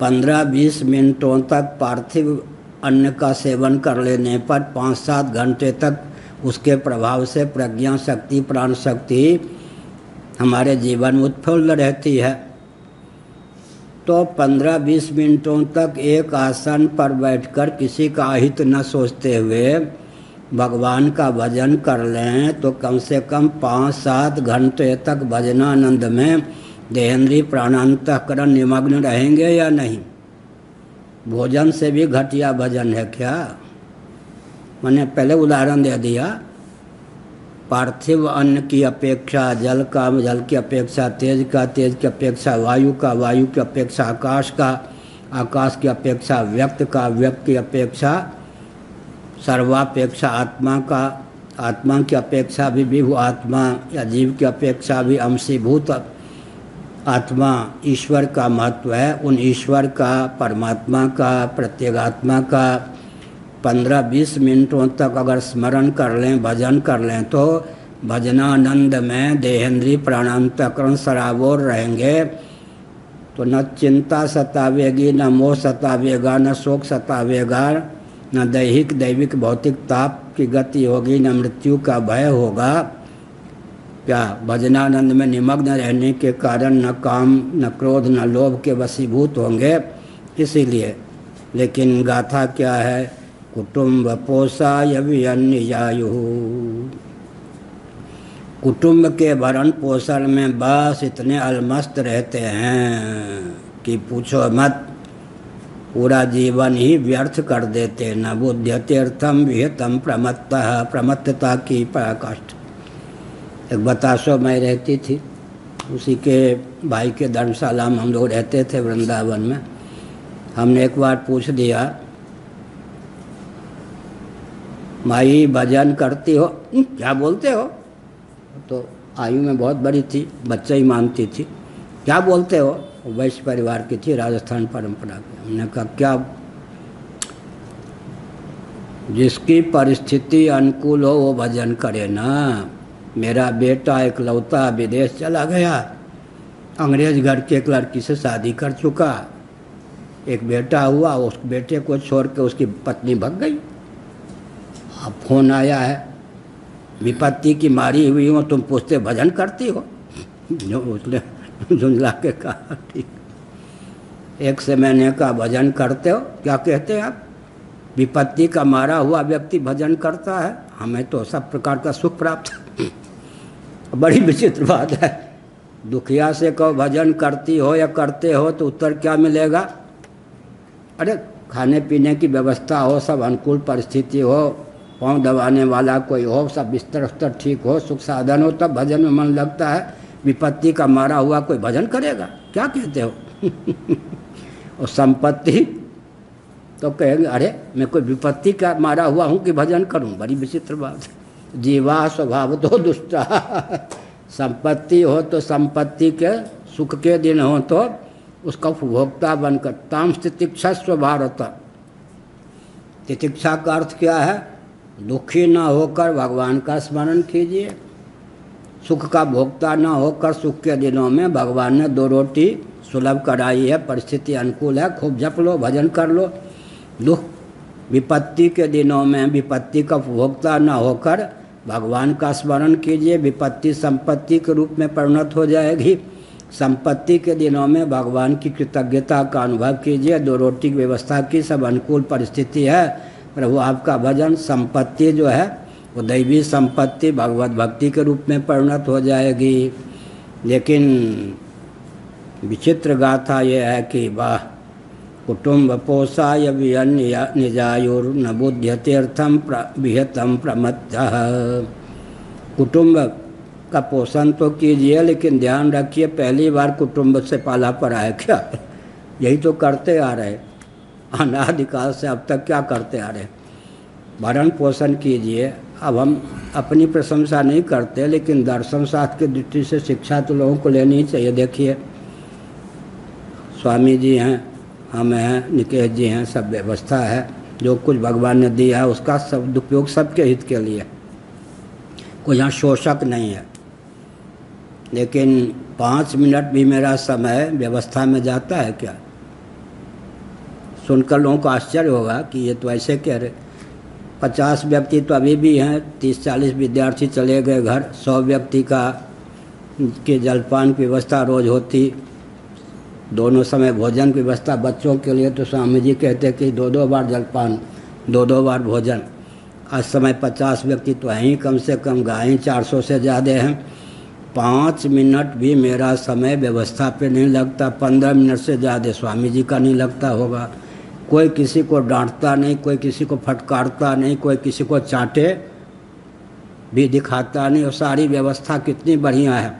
15-20 मिनटों तक पार्थिव अन्न का सेवन कर लेने पर 5-7 घंटे तक उसके प्रभाव से प्रज्ञा शक्ति, प्राण शक्ति हमारे जीवन में उत्फुल्ल रहती है। तो 15-20 मिनटों तक एक आसन पर बैठकर किसी का हित न सोचते हुए भगवान का भजन कर लें तो कम से कम 5-7 घंटे तक भजनानंद में देहेंद्रीय प्राणांतःकरण निमग्न रहेंगे या नहीं। भोजन से भी घटिया भजन है क्या। मैंने पहले उदाहरण दे दिया, पार्थिव अन्न की अपेक्षा जल का, जल की अपेक्षा तेज का, तेज की अपेक्षा वायु का, वायु की अपेक्षा आकाश का, आकाश की अपेक्षा व्यक्त का, व्यक्त की अपेक्षा सर्वापेक्षा आत्मा का, आत्मा की अपेक्षा भी विभु आत्मा या जीव की अपेक्षा भी अंशीभूत आत्मा ईश्वर का महत्व है। उन ईश्वर का, परमात्मा का, प्रत्येगात्मा का 15-20 मिनटों तक अगर स्मरण कर लें, भजन कर लें तो भजनानंद में देहेंद्रीय प्राणांतःकरण सराबोर रहेंगे। तो न चिंता सतावेगी, न मोह सतावेगा, न शोक सतावेगा, न दैहिक दैविक भौतिक ताप की गति होगी, न मृत्यु का भय होगा। क्या भजनानंद में निमग्न रहने के कारण न काम, न क्रोध, न लोभ के वशीभूत होंगे। इसीलिए लेकिन गाथा क्या है, कुटुंब पोषाय वियन्निजायु, कुटुंब के भरण पोषण में बस इतने अलमस्त रहते हैं कि पूछो मत, पूरा जीवन ही व्यर्थ कर देते। न बुद्ध्यत्यर्थम विहितम प्रमत्तः, प्रमत्तता की पराकाष्ठ। एक बतासो में रहती थी, उसी के भाई के धर्मशाला में हम लोग रहते थे वृंदावन में। हमने एक बार पूछ दिया, माई भजन करती हो? क्या बोलते हो? तो आयु में बहुत बड़ी थी, बच्चा ही मानती थी। क्या बोलते हो? वैश्य परिवार की थी, राजस्थान परंपरा की। हमने कहा क्या, जिसकी परिस्थिति अनुकूल हो वो भजन करे ना। मेरा बेटा इकलौता विदेश चला गया, अंग्रेज घर की एक लड़की से शादी कर चुका, एक बेटा हुआ, उस बेटे को छोड़ के उसकी पत्नी भाग गई। अब फोन आया है, विपत्ति की मारी हुई हो, तुम पूछते भजन करती हो? जो उसने झुंझला के कहा ठीक। एक से मैंने कहा भजन करते हो? क्या कहते हैं आप? विपत्ति का मारा हुआ व्यक्ति भजन करता है? हमें तो सब प्रकार का सुख प्राप्त है। बड़ी विचित्र बात है। दुखिया से कहो भजन करती हो या करते हो तो उत्तर क्या मिलेगा? अरे खाने पीने की व्यवस्था हो, सब अनुकूल परिस्थिति हो, पाँव दबाने वाला कोई हो, सब बिस्तर उस्तर ठीक हो, सुख साधन हो, तब भजन में मन लगता है। विपत्ति का मारा हुआ कोई भजन करेगा? क्या कहते हो? और संपत्ति तो कहेंगे अरे मैं कोई विपत्ति का मारा हुआ हूँ कि भजन करूँ? बड़ी विचित्र बात है। जीवा स्वभाव तो दुष्टा। संपत्ति हो तो संपत्ति के सुख के दिन हो तो उसका उपभोक्ता बनकर ताम तितिक्षस्व भारत। तितिक्षा का अर्थ क्या है? दुखी न होकर भगवान का स्मरण कीजिए। सुख का भोक्ता न होकर सुख के दिनों में भगवान ने 2 रोटी सुलभ कराई है, परिस्थिति अनुकूल है, खूब जप लो, भजन कर लो। दुख विपत्ति के दिनों में विपत्ति का उपभोक्ता न होकर भगवान का स्मरण कीजिए। विपत्ति संपत्ति के रूप में परिणत हो जाएगी। संपत्ति के दिनों में भगवान की कृतज्ञता का अनुभव कीजिए। 2 रोटी की व्यवस्था की, सब अनुकूल परिस्थिति है, प्रभु आपका भजन। संपत्ति जो है वो दैवी संपत्ति भगवत भक्ति के रूप में परिणत हो जाएगी। लेकिन विचित्र गाथा ये है कि वाह, कुटुंब पोषाय निजायुर्न बुध्यतीर्थम विहतम प्रमत्तः। कुटुंब का पोषण तो कीजिए, लेकिन ध्यान रखिए पहली बार कुटुंब से पाला पड़ा है क्या? यही तो करते आ रहे, अनादिकाल से अब तक क्या करते आ रहे। भरण पोषण कीजिए। अब हम अपनी प्रशंसा नहीं करते, लेकिन दर्शन शास्त्र की दृष्टि से शिक्षा तो लोगों को लेनी चाहिए। देखिए स्वामी जी हैं, हम हैं, निकेश जी हैं, सब व्यवस्था है। जो कुछ भगवान ने दिया है उसका सदुपयोग सबके हित के लिए, कोई यहाँ शोषक नहीं है। लेकिन 5 मिनट भी मेरा समय व्यवस्था में जाता है क्या? सुनकर लोगों को आश्चर्य होगा कि ये तो ऐसे कह रहे। 50 व्यक्ति तो अभी भी हैं, 30-40 विद्यार्थी चले गए घर, 100 व्यक्ति के जलपान की व्यवस्था रोज होती, दोनों समय भोजन की व्यवस्था बच्चों के लिए। तो स्वामी जी कहते कि 2-2 बार जलपान, 2-2 बार भोजन। आज समय 50 व्यक्ति तो हैं ही, कम से कम गाय 400 से ज़्यादा हैं। 5 मिनट भी मेरा समय व्यवस्था पे नहीं लगता, 15 मिनट से ज़्यादा स्वामी जी का नहीं लगता होगा। कोई किसी को डांटता नहीं, कोई किसी को फटकारता नहीं, कोई किसी को चाटे भी दिखाता नहीं, और सारी व्यवस्था कितनी बढ़िया है।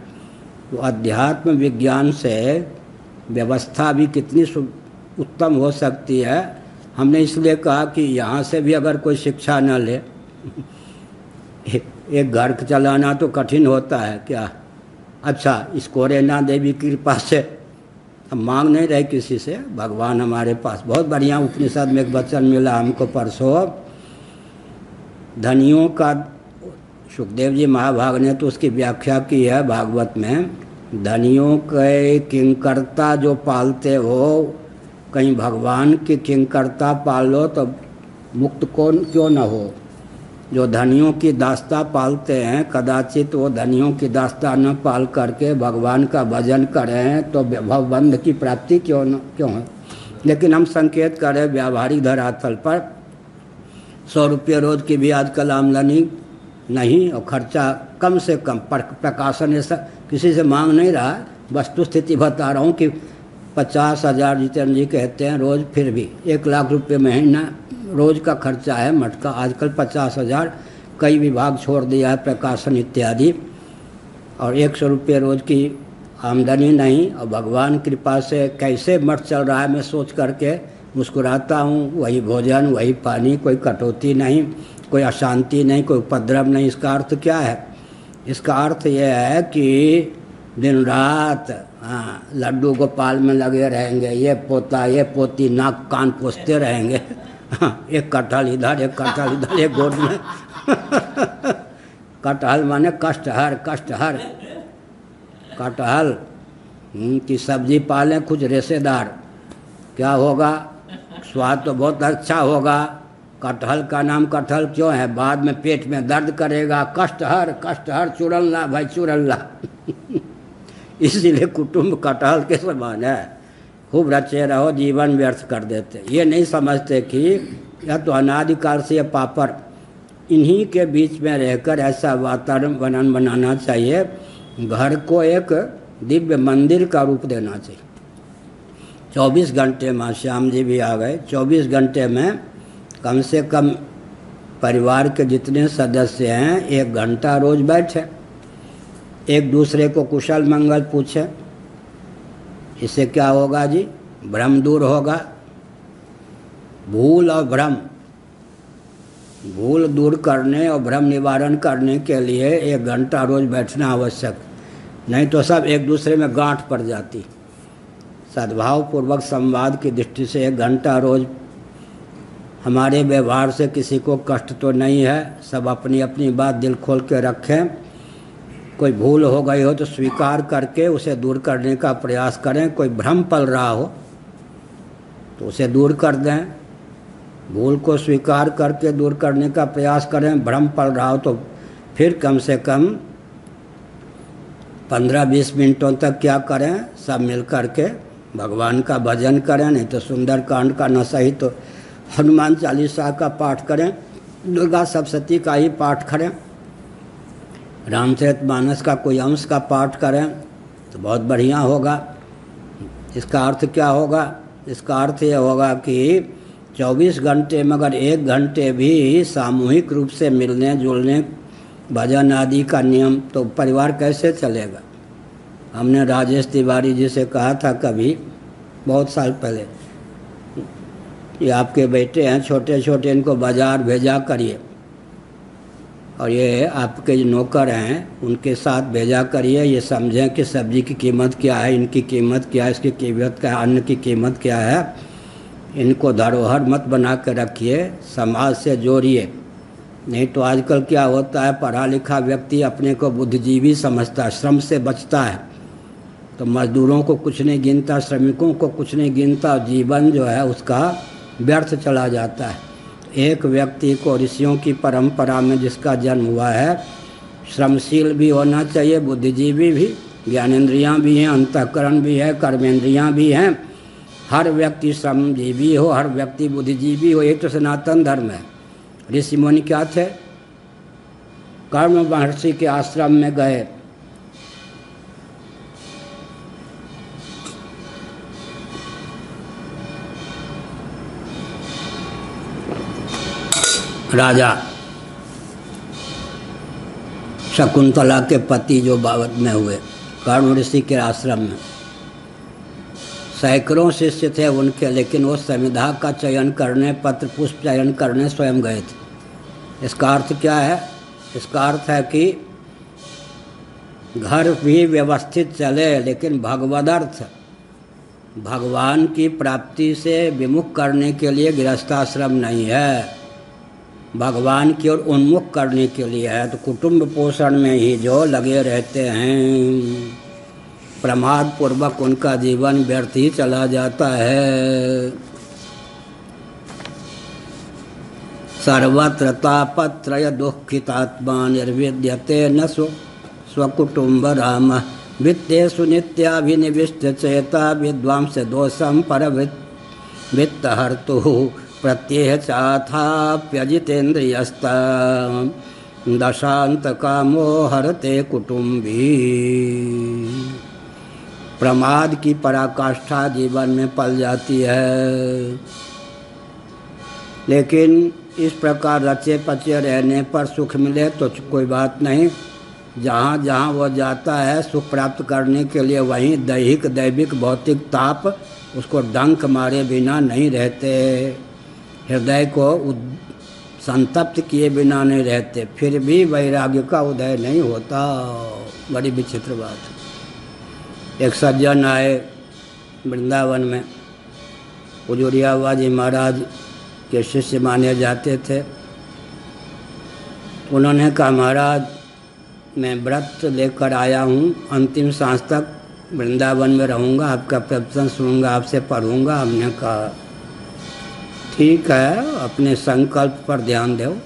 तो अध्यात्म विज्ञान से व्यवस्था भी कितनी उत्तम हो सकती है। हमने इसलिए कहा कि यहाँ से भी अगर कोई शिक्षा न ले, एक घर चलाना तो कठिन होता है क्या? अच्छा, इस कोरेना देवी की कृपा से हम मांग नहीं रहे किसी से, भगवान हमारे पास बहुत बढ़िया। उपनिषद में एक वचन मिला हमको परसों, धनियों का, सुखदेव जी महाभाग ने तो उसकी व्याख्या की है भागवत में। धनियों के किंकर्ता जो पालते हो, कहीं भगवान की किंकर्ता पाल लो तो मुक्त कौन क्यों न हो। जो धनियों की दास्ता पालते हैं, कदाचित वो धनियों की दास्ता न पाल करके भगवान का भजन करें तो भवबंध की प्राप्ति क्यों है। लेकिन हम संकेत करें व्यावहारिक धरातल पर 100 रुपये रोज की भी आजकल आमदनी नहीं, और खर्चा कम से कम। प्रकाशन ऐसा किसी से मांग नहीं रहा, वस्तु स्थिति बता रहा हूँ कि 50,000 जितेंद्र जी कहते हैं रोज़, फिर भी 1 लाख रुपये महीना रोज़ का खर्चा है मठ का। आजकल 50,000 कई विभाग छोड़ दिया है, प्रकाशन इत्यादि, और 100 रुपये रोज़ की आमदनी नहीं। और भगवान कृपा से कैसे मठ चल रहा है मैं सोच करके मुस्कुराता हूँ। वही भोजन, वही पानी, कोई कटौती नहीं, कोई अशांति नहीं, कोई उपद्रव नहीं। इसका अर्थ क्या है? इसका अर्थ यह है कि दिन रात लड्डू गोपाल में लगे रहेंगे, ये पोता ये पोती नाक कान पोसते रहेंगे। एक कटहल इधर, एक कटहल इधर, एक गोद में। कटहल माने कष्टहर, कष्टहर। कटहल की सब्जी पालें कुछ रेशेदार, क्या होगा? स्वाद तो बहुत अच्छा होगा। कटहल का नाम कटहल क्यों है? बाद में पेट में दर्द करेगा। कष्टहर, कष्टहर, चुड़लना भाई चुड़लना। इसीलिए कुटुंब कटहल के समान है, खूब रचे रहो, जीवन व्यर्थ कर देते। ये नहीं समझते कि यह तो अनादिकाल से पापड़, इन्हीं के बीच में रहकर ऐसा वातावरण बनाना चाहिए, घर को एक दिव्य मंदिर का रूप देना चाहिए। 24 घंटे माँ श्याम जी भी आ गए, 24 घंटे में कम से कम परिवार के जितने सदस्य हैं 1 घंटा रोज बैठे, एक दूसरे को कुशल मंगल पूछे। इससे क्या होगा जी? भ्रम दूर होगा। भूल और भ्रम, भूल दूर करने और भ्रम निवारण करने के लिए 1 घंटा रोज बैठना आवश्यक, नहीं तो सब एक दूसरे में गांठ पड़ जाती। सद्भाव पूर्वक संवाद की दृष्टि से 1 घंटा रोज। हमारे व्यवहार से किसी को कष्ट तो नहीं है, सब अपनी अपनी बात दिल खोल के रखें। कोई भूल हो गई हो तो स्वीकार करके उसे दूर करने का प्रयास करें। कोई भ्रम पल रहा हो तो उसे दूर कर दें। भूल को स्वीकार करके दूर करने का प्रयास करें। भ्रम पल रहा हो तो फिर कम से कम 15-20 मिनटों तक क्या करें? सब मिल कर के भगवान का भजन करें, नहीं तो सुंदरकांड का न सही तो हनुमान चालीसा का पाठ करें, दुर्गा सप्तशती का ही पाठ करें, रामचरितमानस का कोई अंश का पाठ करें तो बहुत बढ़िया होगा। इसका अर्थ क्या होगा? इसका अर्थ यह होगा कि 24 घंटे में अगर 1 घंटे भी सामूहिक रूप से मिलने जुलने भजन आदि का नियम, तो परिवार कैसे चलेगा। हमने राजेश तिवारी जी से कहा था कभी बहुत साल पहले, ये आपके बेटे हैं छोटे छोटे, इनको बाज़ार भेजा करिए, और ये आपके जो नौकर हैं उनके साथ भेजा करिए, ये समझें कि सब्जी की कीमत क्या है, इनकी कीमत क्या है, इसकी कीमत क्या है, अन्न की कीमत क्या है। इनको धरोहर मत बना के रखिए, समाज से जोड़िए। नहीं तो आजकल क्या होता है, पढ़ा लिखा व्यक्ति अपने को बुद्धिजीवी समझता है, श्रम से बचता है, तो मजदूरों को कुछ नहीं गिनता, श्रमिकों को कुछ नहीं गिनता, जीवन जो है उसका व्यर्थ चला जाता है। एक व्यक्ति को ऋषियों की परंपरा में जिसका जन्म हुआ है, श्रमशील भी होना चाहिए, बुद्धिजीवी भी, ज्ञानेंद्रियां भी हैं, अंतःकरण भी है, कर्मेंद्रियां भी हैं। हर व्यक्ति श्रमजीवी हो, हर व्यक्ति बुद्धिजीवी हो, ये तो सनातन धर्म है। ऋषि मुनि क्या थे, कर्म महर्षि के आश्रम में गए, राजा शकुंतला के पति जो बावत में हुए, कर्ण ऋषि के आश्रम में सैकड़ों शिष्य थे उनके, लेकिन वो संविधा का चयन करने, पत्र पुष्प चयन करने स्वयं गए थे। इसका अर्थ क्या है, इसका अर्थ है कि घर भी व्यवस्थित चले, लेकिन भगवदर्थ, भगवान की प्राप्ति से विमुख करने के लिए गृहस्थाश्रम नहीं है, भगवान की ओर उन्मुख करने के लिए है। तो कुटुंब पोषण में ही जो लगे रहते हैं, प्रमाद पूर्वक उनका जीवन व्यर्थ ही चला जाता है। सर्वत्र तापत्रय दुःखितात्मा निर्विद्यते न स्वकुटुंब राम वित्तेषु नित्याभिनिविष्ट चेता विद्वांस दोषम परवित्तहर्तुः प्रत्यय चाथाप्यजितेन्द्रियस्ता दशांत कामो हरते कुटुंबी। प्रमाद की पराकाष्ठा जीवन में पल जाती है, लेकिन इस प्रकार रचे पचे रहने पर सुख मिले तो कोई बात नहीं। जहाँ जहाँ वह जाता है सुख प्राप्त करने के लिए, वहीं दैहिक दैविक भौतिक ताप उसको डंक मारे बिना नहीं रहते, हृदय को संतप्त किए बिना नहीं रहते, फिर भी वैराग्य का उदय नहीं होता। बड़ी विचित्र बात। एक सज्जन आए वृंदावन में, हुजूरिया बाजी महाराज के शिष्य माने जाते थे। उन्होंने कहा, महाराज मैं व्रत लेकर आया हूँ, अंतिम सांस तक वृंदावन में रहूँगा, आपका प्रवचन सुनूंगा, आपसे पढ़ूँगा। हमने कहा ठीक है, अपने संकल्प पर ध्यान दो।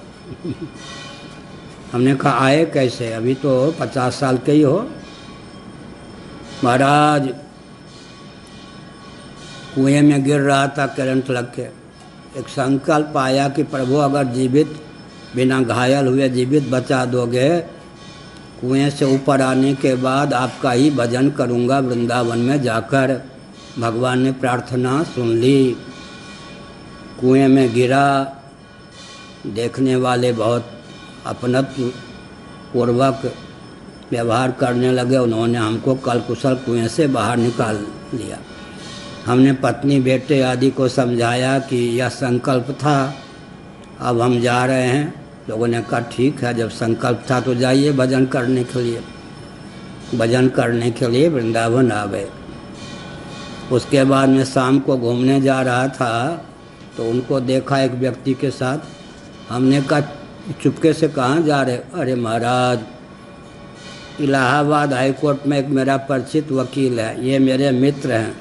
हमने कहा आए कैसे, अभी तो 50 साल के ही हो। महाराज कुएं में गिर रहा था करंट लग के, एक संकल्प आया कि प्रभु अगर जीवित बिना घायल हुए जीवित बचा दोगे, कुएं से ऊपर आने के बाद आपका ही भजन करूंगा वृंदावन में जाकर। भगवान ने प्रार्थना सुन ली, कुएं में गिरा। देखने वाले बहुत अपनत्व पूर्वक व्यवहार करने लगे, उन्होंने हमको कल कुशल कुएं से बाहर निकाल लिया। हमने पत्नी बेटे आदि को समझाया कि यह संकल्प था, अब हम जा रहे हैं। लोगों ने कहा ठीक है, जब संकल्प था तो जाइए भजन करने के लिए। भजन करने के लिए वृंदावन आ गए। उसके बाद मैं शाम को घूमने जा रहा था तो उनको देखा एक व्यक्ति के साथ। हमने कहा चुपके से कहाँ जा रहे? अरे महाराज, इलाहाबाद हाई कोर्ट में एक मेरा परिचित वकील है, ये मेरे मित्र हैं,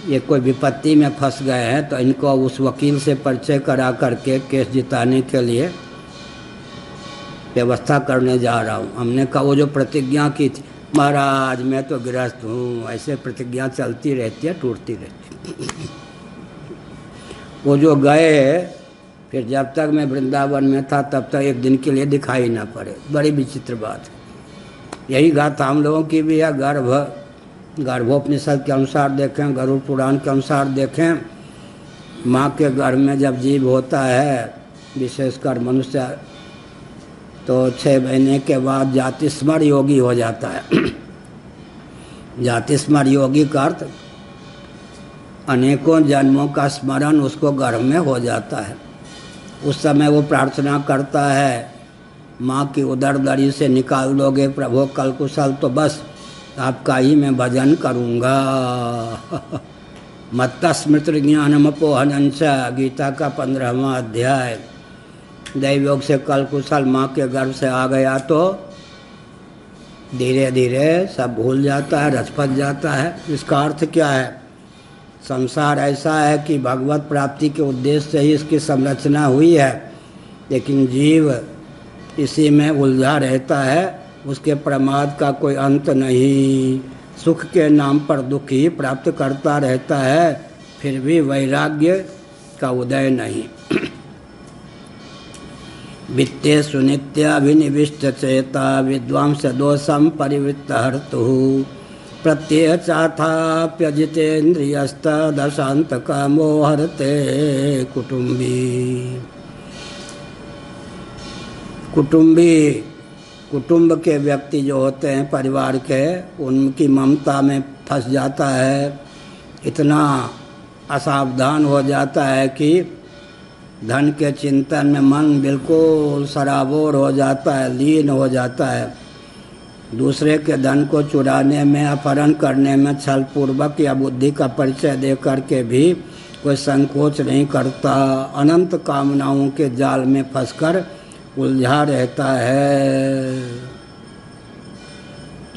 ये कोई विपत्ति में फंस गए हैं, तो इनको उस वकील से परिचय करा करके केस जिताने के लिए व्यवस्था करने जा रहा हूँ। हमने कहा वो जो प्रतिज्ञा की थी, महाराज मैं तो गृहस्थ हूँ, ऐसे प्रतिज्ञा चलती रहती है, टूटती रहती है। वो जो गए, फिर जब तक मैं वृंदावन में था तब तक एक दिन के लिए दिखाई ना पड़े। बड़ी विचित्र बात है। यही गाथा हम लोगों की भी है। गर्भ गर्भोपनिषद के अनुसार देखें, गरुड़ पुराण के अनुसार देखें, माँ के गर्भ में जब जीव होता है, विशेषकर मनुष्य, तो 6 महीने के बाद जातिस्मर योगी हो जाता है। जातिस्मर योगी का अर्थ अनेकों जन्मों का स्मरण उसको गर्भ में हो जाता है। उस समय वो प्रार्थना करता है, माँ की उदर दरी से निकाल दोगे प्रभु कल कुशल तो बस आपका ही मैं भजन करूँगा। मत्त स्मृति ज्ञानमपोहनंच, गीता का 15वां अध्याय। दैवयोग से कल कुशल माँ के गर्भ से आ गया तो धीरे धीरे सब भूल जाता है, रचपच जाता है। इसका अर्थ क्या है? संसार ऐसा है कि भगवत प्राप्ति के उद्देश्य से ही इसकी संरचना हुई है, लेकिन जीव इसी में उलझा रहता है, उसके प्रमाद का कोई अंत नहीं। सुख के नाम पर दुख ही प्राप्त करता रहता है, फिर भी वैराग्य का उदय नहीं। वित्तेषु नित्याभिनिविष्ट चेता विद्वांस दोषम परिवृत्त हर्तुः प्रत्यय चाथाप्यजितेन्द्रियस्त दशांत कामो हरते कुटुंब के व्यक्ति जो होते हैं परिवार के, उनकी ममता में फंस जाता है, इतना असावधान हो जाता है कि धन के चिंतन में मन बिल्कुल सराबोर हो जाता है, लीन हो जाता है। दूसरे के धन को चुराने में, अपहरण करने में छल पूर्वक या बुद्धि का परिचय दे करके भी कोई संकोच नहीं करता। अनंत कामनाओं के जाल में फंसकर उलझा रहता है।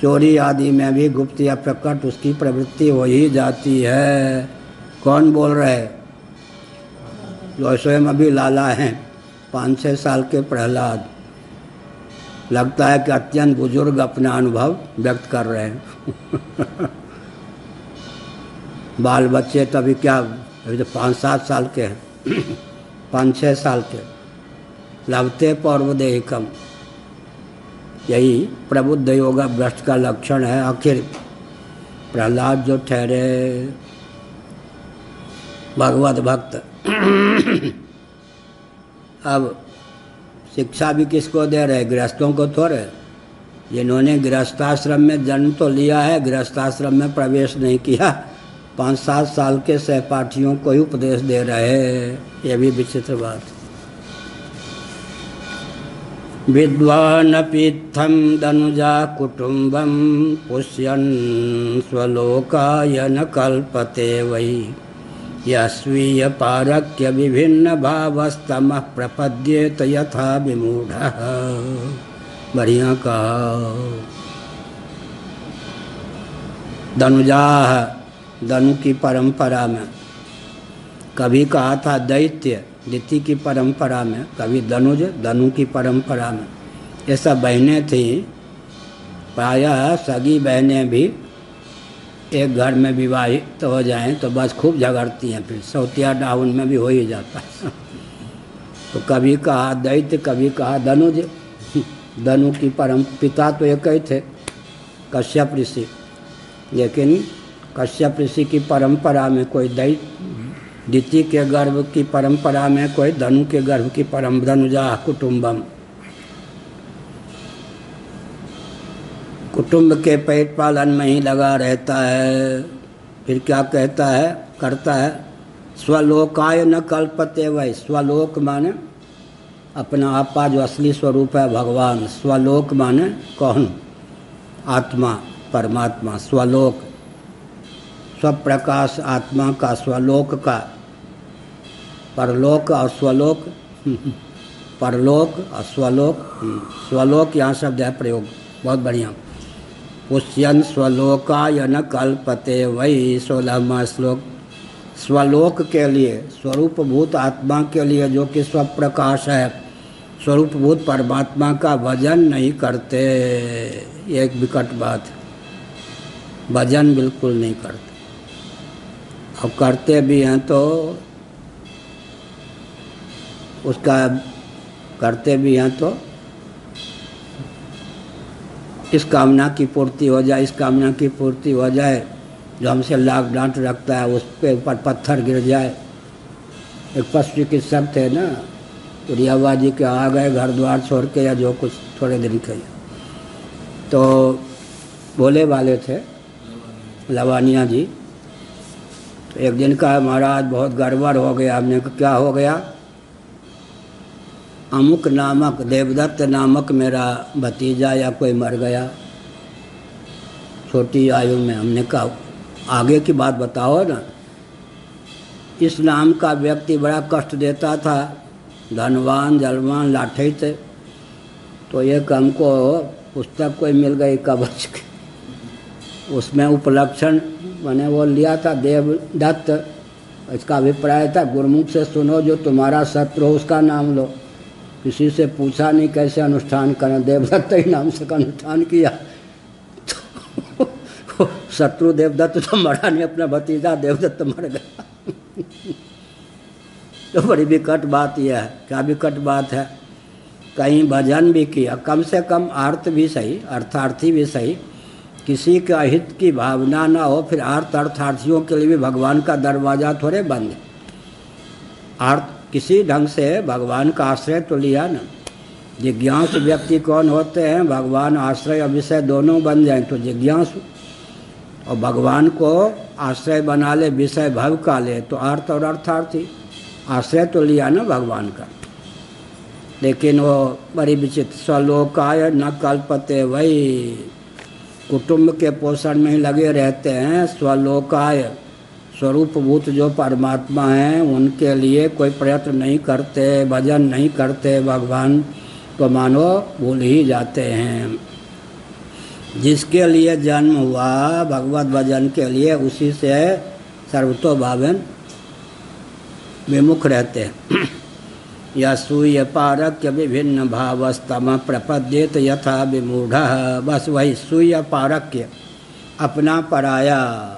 चोरी आदि में भी गुप्त या प्रकट उसकी प्रवृत्ति हो ही जाती है। कौन बोल रहे? जो स्वयं अभी लाला हैं, 5-6 साल के प्रहलाद। लगता है कि अत्यंत बुजुर्ग अपना अनुभव व्यक्त कर रहे हैं। बाल बच्चे तभी क्या, अभी तो 5-7 साल के हैं, 5-6 साल के। लवते पौर्वदेहिकम, यही प्रबुद्ध योगा भ्रष्ट का लक्षण है। आखिर प्रहलाद जो ठहरे भगवत भक्त, अब शिक्षा भी किसको दे रहे? गृहस्थों को थोड़े। जिन्होंने गृहस्थाश्रम में जन्म तो लिया है, गृहस्थाश्रम में प्रवेश नहीं किया, 5-7 साल के सहपाठियों को ही उपदेश दे रहे हैं। ये भी विचित्र बात। विद्वानपीत्थम दनुजा कुटुंबम पुष्यन् स्वलोकाय न कल्पते वै यस्वीय पारक्य विभिन्न भावस्तमः प्रपद्येत यथा विमूढ़ः। बढ़िया कहा। दनुजा, दनु की परंपरा में, कभी कहा था दैत्य, दिति की परंपरा में, कभी दनुज, दनु की परंपरा में। ये सब बहनें थी। प्रायः सगी बहनें भी एक घर में विवाहित तो हो जाएं तो बस खूब झगड़ती हैं, फिर सौतिया डाउन में भी हो ही जाता है। तो कभी कहा दैत्य, कभी कहा दनुज। दनु की पिता तो एक ही थे, कश्यप ऋषि, लेकिन कश्यप ऋषि की परंपरा में कोई दिति के गर्भ की परंपरा में कोई धनु के गर्भ की दनुजा कुटुंबम। कुटुंब के पेट पालन में ही लगा रहता है। फिर क्या कहता है, करता है? स्वलोकाय न कल्पते वै। स्वलोक माने अपना आपा जो असली स्वरूप है भगवान। स्वलोक माने कौन? आत्मा, परमात्मा। स्वलोक, स्वप्रकाश आत्मा का, स्वलोक का। परलोक और स्वलोक, परलोक और स्वलोक। स्वलोक यहाँ शब्द है प्रयोग, बहुत बढ़िया। पुष्यन् स्वलोकाय न कल्पते वै। 16वां श्लोक। स्वलोक के लिए, स्वरूपभूत आत्मा के लिए जो कि स्वप्रकाश है, स्वरूपभूत परमात्मा का भजन नहीं करते। ये एक विकट बात है। भजन बिल्कुल नहीं करते, और करते भी हैं तो उसका, करते भी हैं तो इस कामना की पूर्ति हो जाए, इस कामना की पूर्ति हो जाए, जो हमसे लाख डांट रखता है उस पे ऊपर पत्थर गिर जाए। एक पशु चिकित्सक थे ना, उड़ियाबाजी के आ गए घर द्वार छोड़ के, या जो कुछ थोड़े दिन के, तो भोले वाले थे लवानिया जी। तो एक दिन का महाराज बहुत गड़बड़ हो गया। हमने कहा क्या हो गया? अमुक नामक देवदत्त नामक मेरा भतीजा या कोई मर गया छोटी आयु में। हमने कहा आगे की बात बताओ ना। इस नाम का व्यक्ति बड़ा कष्ट देता था, धनवान जलवान लाठी थे। तो एक हमको पुस्तक कोई मिल गई कवच की, उसमें उपलक्षण मैंने वो लिया था देवदत्त। इसका अभिप्राय था गुरुमुख से सुनो, जो तुम्हारा शत्रु हो उसका नाम लो। किसी से पूछा नहीं कैसे अनुष्ठान करें, देवदत्त ही नाम से अनुष्ठान किया। तो शत्रु देवदत्त तो मरा नहीं, अपना भतीजा देवदत्त मर गया। तो बड़ी विकट बात यह है। क्या विकट बात है? कहीं भजन भी किया, कम से कम आर्त भी सही, अर्थार्थी भी सही, किसी के अहित की भावना ना हो, फिर आर्त अर्थार्थियों के लिए भी भगवान का दरवाजा थोड़े बंद है। आर्त किसी ढंग से भगवान का आश्रय तो लिया ना। जिज्ञासु व्यक्ति कौन होते हैं? भगवान आश्रय और विषय दोनों बन जाए तो जिज्ञासु, और भगवान को आश्रय बना ले, विषय भव का ले तो आर्त और अर्थार्थी। आश्रय तो लिया ना भगवान का। लेकिन वो बड़ी विचित्र, स्वलोकाय न कल्पते, वही कुटुंब के पोषण में ही लगे रहते हैं। स्वलोकाय, स्वरूपभूत जो परमात्मा हैं उनके लिए कोई प्रयत्न नहीं करते, भजन नहीं करते, भगवान को मानो भूल ही जाते हैं। जिसके लिए जन्म हुआ भगवत भजन के लिए, उसी से सर्वतोभावेन विमुख रहते हैं। यसूय पारक्य विभिन्न भावस्तम प्रपद्येत यथा विमूढ़। बस वही सूय पारक्य, अपना पराया,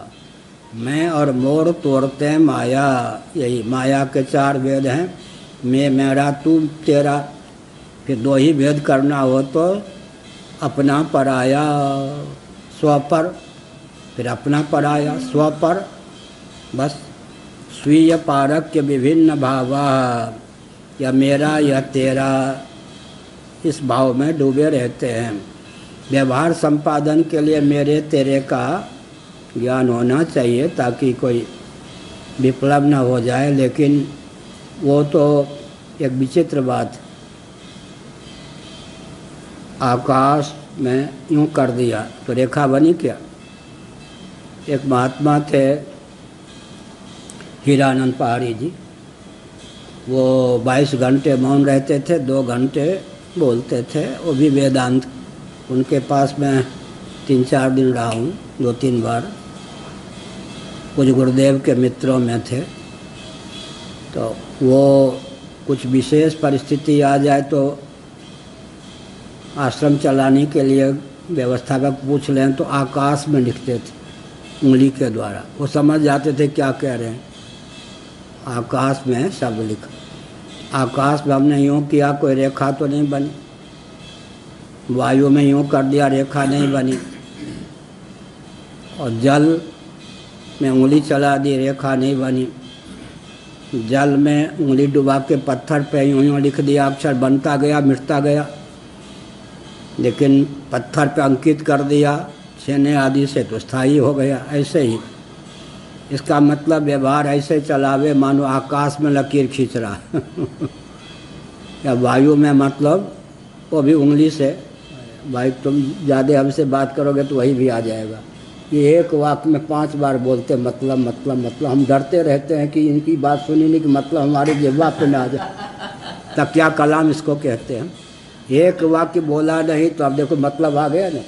मैं और मोर तोड़ते हैं माया। यही माया के चार भेद हैं, मैं मेरा तू तेरा। फिर दो ही भेद करना हो तो अपना पराया, स्वपर, फिर अपना पराया स्वपर। बस स्वीय पारक्य विभिन्न भावा, या मेरा या तेरा, इस भाव में डूबे रहते हैं। व्यवहार संपादन के लिए मेरे तेरे का ज्ञान होना चाहिए ताकि कोई विप्लव न हो जाए। लेकिन वो तो एक विचित्र बात, आकाश में यूँ कर दिया तो रेखा बनी क्या? एक महात्मा थे हीरानंद पहाड़ी जी, वो 22 घंटे मौन रहते थे, 2 घंटे बोलते थे। वो भी वेदांत। उनके पास मैं 3-4 दिन रहा हूँ, 2-3 बार। कुछ गुरुदेव के मित्रों में थे। तो वो कुछ विशेष परिस्थिति आ जाए तो आश्रम चलाने के लिए व्यवस्थापक पूछ लें तो आकाश में लिखते थे उंगली के द्वारा। वो समझ जाते थे क्या कह रहे हैं। आकाश में सब लिखा। आकाश में हमने यूँ किया, कोई रेखा तो नहीं बनी। वायु में यूँ कर दिया, रेखा नहीं बनी। और जल में उंगली चला दी, रेखा नहीं बनी। जल में उंगली डुबा के पत्थर पे यूँ यूँ लिख दिया, अक्षर बनता गया, मिटता गया। लेकिन पत्थर पे अंकित कर दिया छेने आदि से तो स्थायी हो गया। ऐसे ही इसका मतलब व्यवहार ऐसे चलावे मानो आकाश में लकीर खींच रहा। या वायु में मतलब वो भी उंगली से। भाई तुम ज़्यादा हमसे बात करोगे तो वही भी आ जाएगा। ये एक वाक्य में 5 बार बोलते मतलब मतलब मतलब। हम डरते रहते हैं कि इनकी बात सुनी नहीं कि मतलब हमारे जिह्वा पे ना आ जाए। तकिया कलाम इसको कहते हैं। एक वाक्य बोला नहीं तो अब देखो मतलब आ गया ना।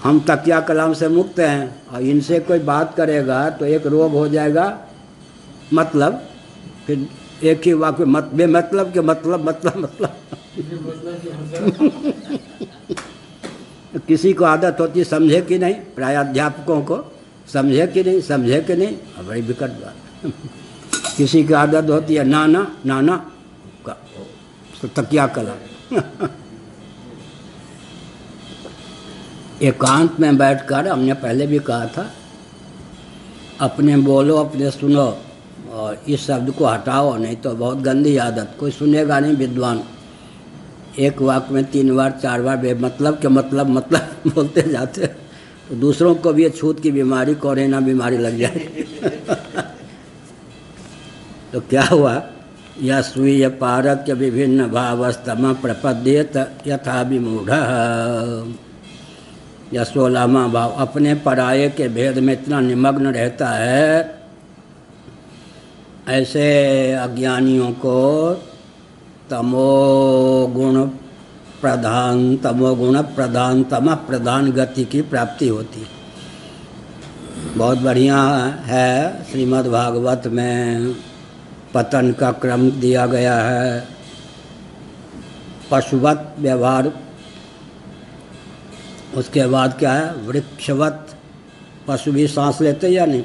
हम तकिया कलाम से मुक्त हैं, और इनसे कोई बात करेगा तो एक रोग हो जाएगा मतलब। फिर एक ही वाक्य बेमतलब के मतलब मतलब मतलब। किसी को आदत होती समझे कि नहीं, प्राय अध्यापकों को समझे कि नहीं, समझे कि नहीं, बड़ी विकट बात। किसी की आदत होती है नाना नाना का, तो तकिया कला। एकांत में बैठकर, हमने पहले भी कहा था, अपने बोलो अपने सुनो और इस शब्द को हटाओ, नहीं तो बहुत गंदी आदत, कोई सुनेगा नहीं विद्वान। एक वाक्य में 3 बार 4 बार बेमतलब के मतलब बोलते जाते, तो दूसरों को भी ये छूत की बीमारी, कोरोना बीमारी लग जाए। तो क्या हुआ, यह स्वीय पारक्य विभिन्न भावस्तम प्रपद्येत यथा विमूढ़। यह 16वां भाव, अपने पराये के भेद में इतना निमग्न रहता है, ऐसे अज्ञानियों को तमोगुण प्रधान तमः प्रधान गति की प्राप्ति होती। बहुत बढ़िया है, श्रीमद् भागवत में पतन का क्रम दिया गया है। पशुवत व्यवहार, उसके बाद क्या है, वृक्षवत, पशु भी सांस लेते या नहीं,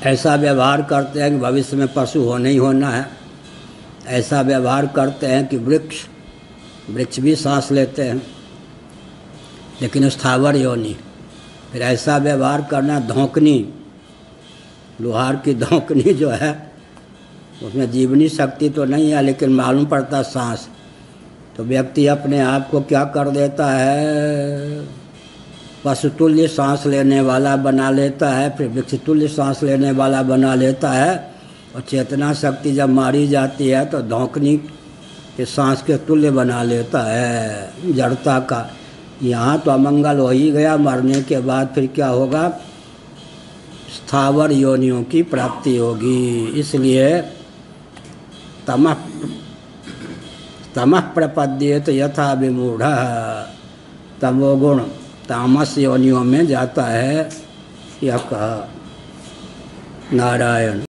ऐसा व्यवहार करते हैं कि भविष्य में पशु होना ही होना है। ऐसा व्यवहार करते हैं कि वृक्ष भी सांस लेते हैं लेकिन स्थावर योनि। फिर ऐसा व्यवहार करना, धोकनी, लोहार की धोकनी जो है उसमें जीवनी शक्ति तो नहीं है लेकिन मालूम पड़ता सांस, तो व्यक्ति अपने आप को क्या कर देता है, पशुतुल्य सांस लेने वाला बना लेता है, फिर वृक्षतुल्य सांस लेने वाला बना लेता है। और चेतना शक्ति जब मारी जाती है तो धौंकनी के सांस के तुल्य बना लेता है जड़ता का। यहाँ तो अमंगल हो ही गया, मरने के बाद फिर क्या होगा, स्थावर योनियों की प्राप्ति होगी। इसलिए तमः प्रपद्येत यथा विमूढ़, तमोगुण तामस योनियों में जाता है, यह कहा। नारायण।